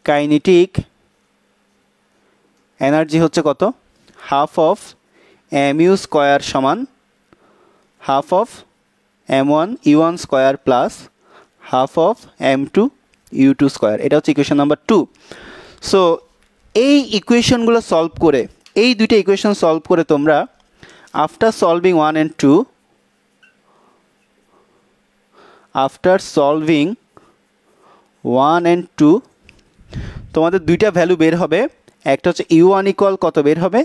kinetic energy হচ্ছে কত, হাফ অফ MU স্কোয়ার সমান half of M1 U1 square plus half of M2 U2 square. এটা হচ্ছে ইকুয়েশন নাম্বার 2। সো এই ইকুয়েশনগুলো সলভ করে, এই দুইটা ইকুয়েশন সলভ করে তোমরা after solving 1 and 2, after solving 1 and 2 তোমাদের দুইটা ভ্যালু বের হবে। একটা হচ্ছে U1 ইকুয়াল কত বের হবে,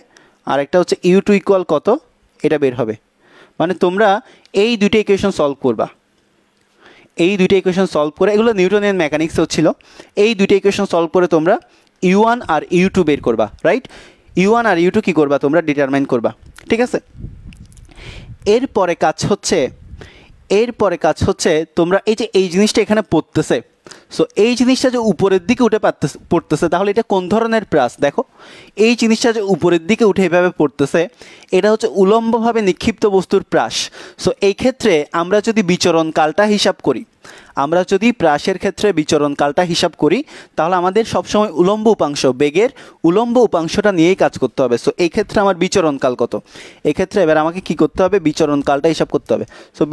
আর একটা হচ্ছে U2 ইকুয়াল কত, এটা বের হবে। মানে তোমরা এই দুইটা ইকুয়েশন সলভ করবা, এই দুইটা ইকুয়েশন সলভ করে, এগুলো নিউটনিয়ান মেকানিক্সেও ছিল, এই দুইটা ইকুয়েশন সলভ করে তোমরা U1 আর U2 বের করবা, রাইট? U1 আর U2 কী করবা, তোমরা ডিটারমাইন করবা, ঠিক আছে? এরপরে কাজ হচ্ছে তোমরা এই যে এই জিনিসটা এখানে পড়তেছে, সো এই জিনিসটা যে উপরের দিকে উঠে পড়তেছে, তাহলে এটা কোন ধরনের প্রাস, দেখো এই জিনিসটা যে উপরের দিকে উঠে এভাবে পড়তেছে, এটা হচ্ছে উলম্বভাবে নিক্ষিপ্ত বস্তুর প্রাস। সো এই ক্ষেত্রে আমরা যদি বিচরণকালটা হিসাব করি, আমরা যদি প্রাসের ক্ষেত্রে বিচরণকালটা হিসাব করি, তাহলে আমাদের সবসময় উলম্ব উপাংশ, বেগের উলম্ব উপাংশটা নিয়েই কাজ করতে হবে। সো এই ক্ষেত্রে আমার বিচরণকাল কত, এক্ষেত্রে এবার আমাকে কি করতে হবে, বিচরণকালটা হিসাব করতে হবে। সো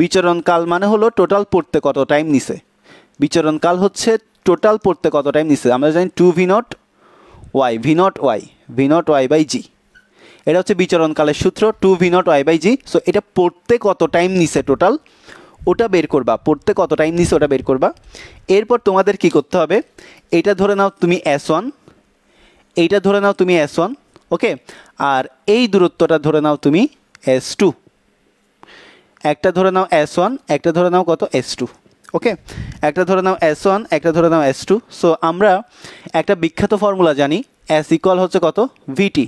বিচরণকাল মানে হলো টোটাল পড়তে কত টাইম নিছে, বিচরণকাল হচ্ছে টোটাল পড়তে কত টাইম নিছে। আমরা জানি 2V0 y, V0 y by জি, এটা হচ্ছে বিচরণকালের সূত্র, 2V0 y by G. So এটা পড়তে কত টাইম নিছে টোটাল, ওটা বের করবা, পড়তে কত টাইম নিছে ওটা বের করবা। এরপর তোমাদের কি করতে হবে, এইটা ধরে নাও তুমি S1, এইটা ধরে নাও তুমি S1, ওকে, আর এই দূরত্বটা ধরে নাও তুমি S2। একটা ধরে নাও S1, একটা ধরে নাও কত S2। ওকে, একটা ধরে নাও S1, একটা ধরে নাও S2। সো আমরা একটা বিখ্যাত ফর্মুলা জানি, S ইকুয়াল হচ্ছে কত VT।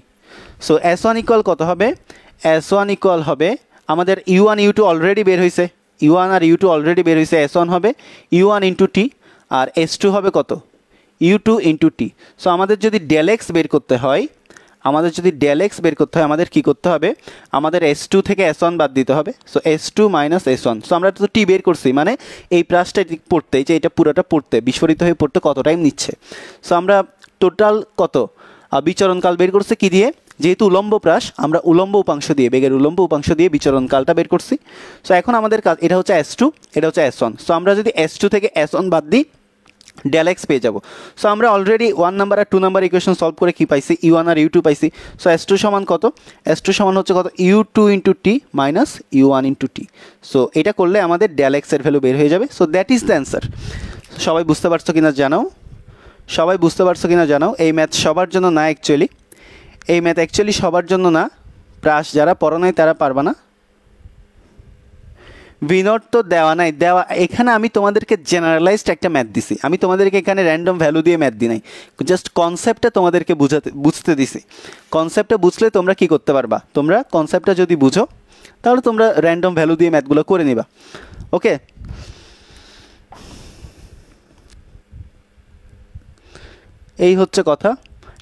সো S1 ইকুয়াল কত হবে, S1 ইকুয়াল হবে আমাদের U1 U2 অলরেডি বের হয়েছে, U1 আর U2 অলরেডি বের হয়েছে। S1 হবে U1 ইন্টু টি, আর S2 হবে কত U2 ইন্টু টি। সো আমাদের যদি ডেল এক্স বের করতে হয়, আমাদের কী করতে হবে, আমাদের S2 থেকে S1 বাদ দিতে হবে। So S2 minus S1। So আমরা তো টি বের করছি, মানে এই প্লাসটা পড়তে, যে এটা পুরোটা পড়তে, বিস্ফোরিত হয়ে পড়তে কত টাইম নিচ্ছে। সো আমরা টোটাল কত বিচরণকাল বের করছি কি দিয়ে, যেহেতু উলম্ব প্রাস, আমরা উলম্ব উপাংশ দিয়ে, বেগের উলম্ব উপাংশ দিয়ে বিচরণকালটা বের করছি। সো এখন আমাদের কাজ, এটা হচ্ছে S2, এটা হচ্ছে S1। সো আমরা যদি S2 থেকে S1 বাদ দিই, ডেল এক্স পেয়ে যাব। সো আমরা অলরেডি 1 নাম্বার আর 2 নাম্বার ইকুয়েশন সলভ করে কি পাইছি, U1 আর U2 পাইছি। সো S2 সমান কত, S2 সমান হচ্ছে কত U2 into T minus U1 into T. So এটা করলে আমাদের ডেল এক্সের ভ্যালু বের হয়ে যাবে। So that is the answer. সবাই বুঝতে পারছো কিনা জানাও, এই ম্যাথ সবার জন্য না, এই ম্যাথ অ্যাকচুয়ালি সবার জন্য না। প্রাস যারা পড়ো নাই তারা পারবা না। V0 তো দেওয়া নাই, এখানে আমি তোমাদেরকে জেনারেলাইজড একটা ম্যাথ দিছি, আমি তোমাদেরকে এখানে র্যান্ডম ভ্যালু দিয়ে ম্যাথ দিই নাই, জাস্ট কনসেপ্টটা তোমাদেরকে বুঝতে দিছি। কনসেপ্টটা বুঝলে তোমরা কি করতে পারবা, তোমরা কনসেপ্টটা যদি বুঝো তাহলে তোমরা র্যান্ডম ভ্যালু দিয়ে ম্যাথগুলো করে নিবা। ওকে, এই হচ্ছে কথা।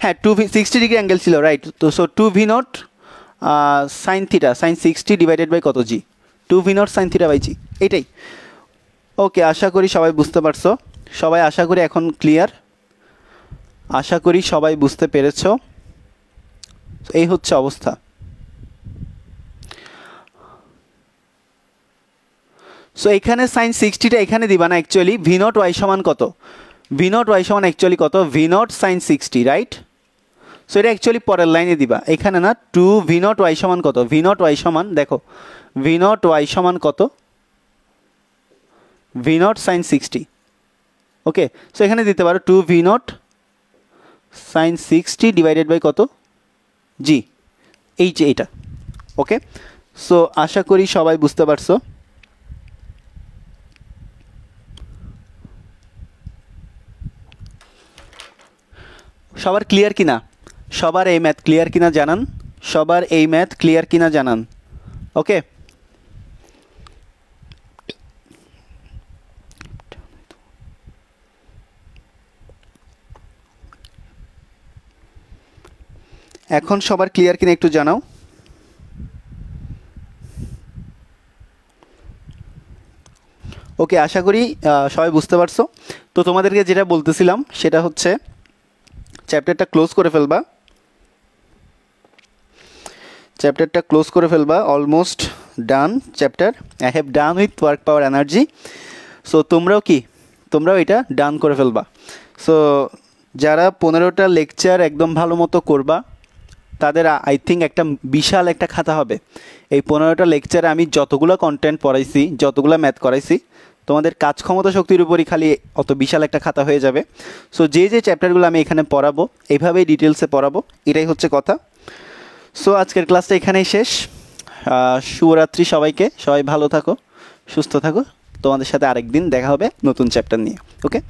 হ্যাঁ, 260 ডিগ্রি অ্যাঙ্গেল ছিল, রাইট। তো so 2V0 sine theta, sine 60 divided by কত G, 2V0 sine theta by G, এইটাই। ওকে, আশা করি সবাই বুঝতে পারছো, আশা করি এখন ক্লিয়ার, আশা করি সবাই বুঝতে পেরেছো। এই হচ্ছে অবস্থা। সো এখানে সাইন 60টা এখানে দিবা না, অ্যাকচুয়ালি V0 y সমান কত, V0 y সমান অ্যাকচুয়ালি কত, V0 সাইন 60, রাইট। সো এটা অ্যাকচুয়ালি পরের লাইনে দিবা, এখানে না। 2V0 y সমান কত, V0 y সমান, দেখো V0 y সমান কত, V0 সাইন 60। ওকে, সো এখানে দিতে পারো 2V0 সাইন 60 ডিভাইডেড বাই কত জি, এই যে এটা। ওকে, সো আশা করি সবাই বুঝতে পারছো। সবার ক্লিয়ার কিনা, সবার এই ম্যাথ ক্লিয়ার কিনা জানান, ওকে। এখন সবার ক্লিয়ার কিনা একটু জানাও। ওকে, আশা করি সবাই বুঝতে পারছো। তো তোমাদেরকে যেটা বলতেছিলাম সেটা হচ্ছে চ্যাপ্টারটা ক্লোজ করে ফেলবা, almost done chapter. I have done with work power energy. So তোমরাও এটা ডান করে ফেলবা। সো যারা 15টা লেকচার একদম ভালো মতো করবা, তাদের আই থিঙ্ক একটা বিশাল একটা খাতা হবে। এই 15টা লেকচারে আমি যতগুলো কন্টেন্ট পড়াইছি, যতগুলো ম্যাথ করাইছি, তোমাদের কাজ ক্ষমতা শক্তির উপরই খালি অত বিশাল একটা খাতা হয়ে যাবে। সো যে চ্যাপ্টারগুলো আমি এখানে পড়াবো, এইভাবেই ডিটেলসে পড়াবো, এটাই হচ্ছে কথা। সো আজকের ক্লাসটা এখানেই শেষ। শুভরাত্রি সবাইকে, সবাই ভালো থাকো, সুস্থ থাকো। তোমাদের সাথে আরেকদিন দেখা হবে নতুন চ্যাপ্টার নিয়ে। ওকে।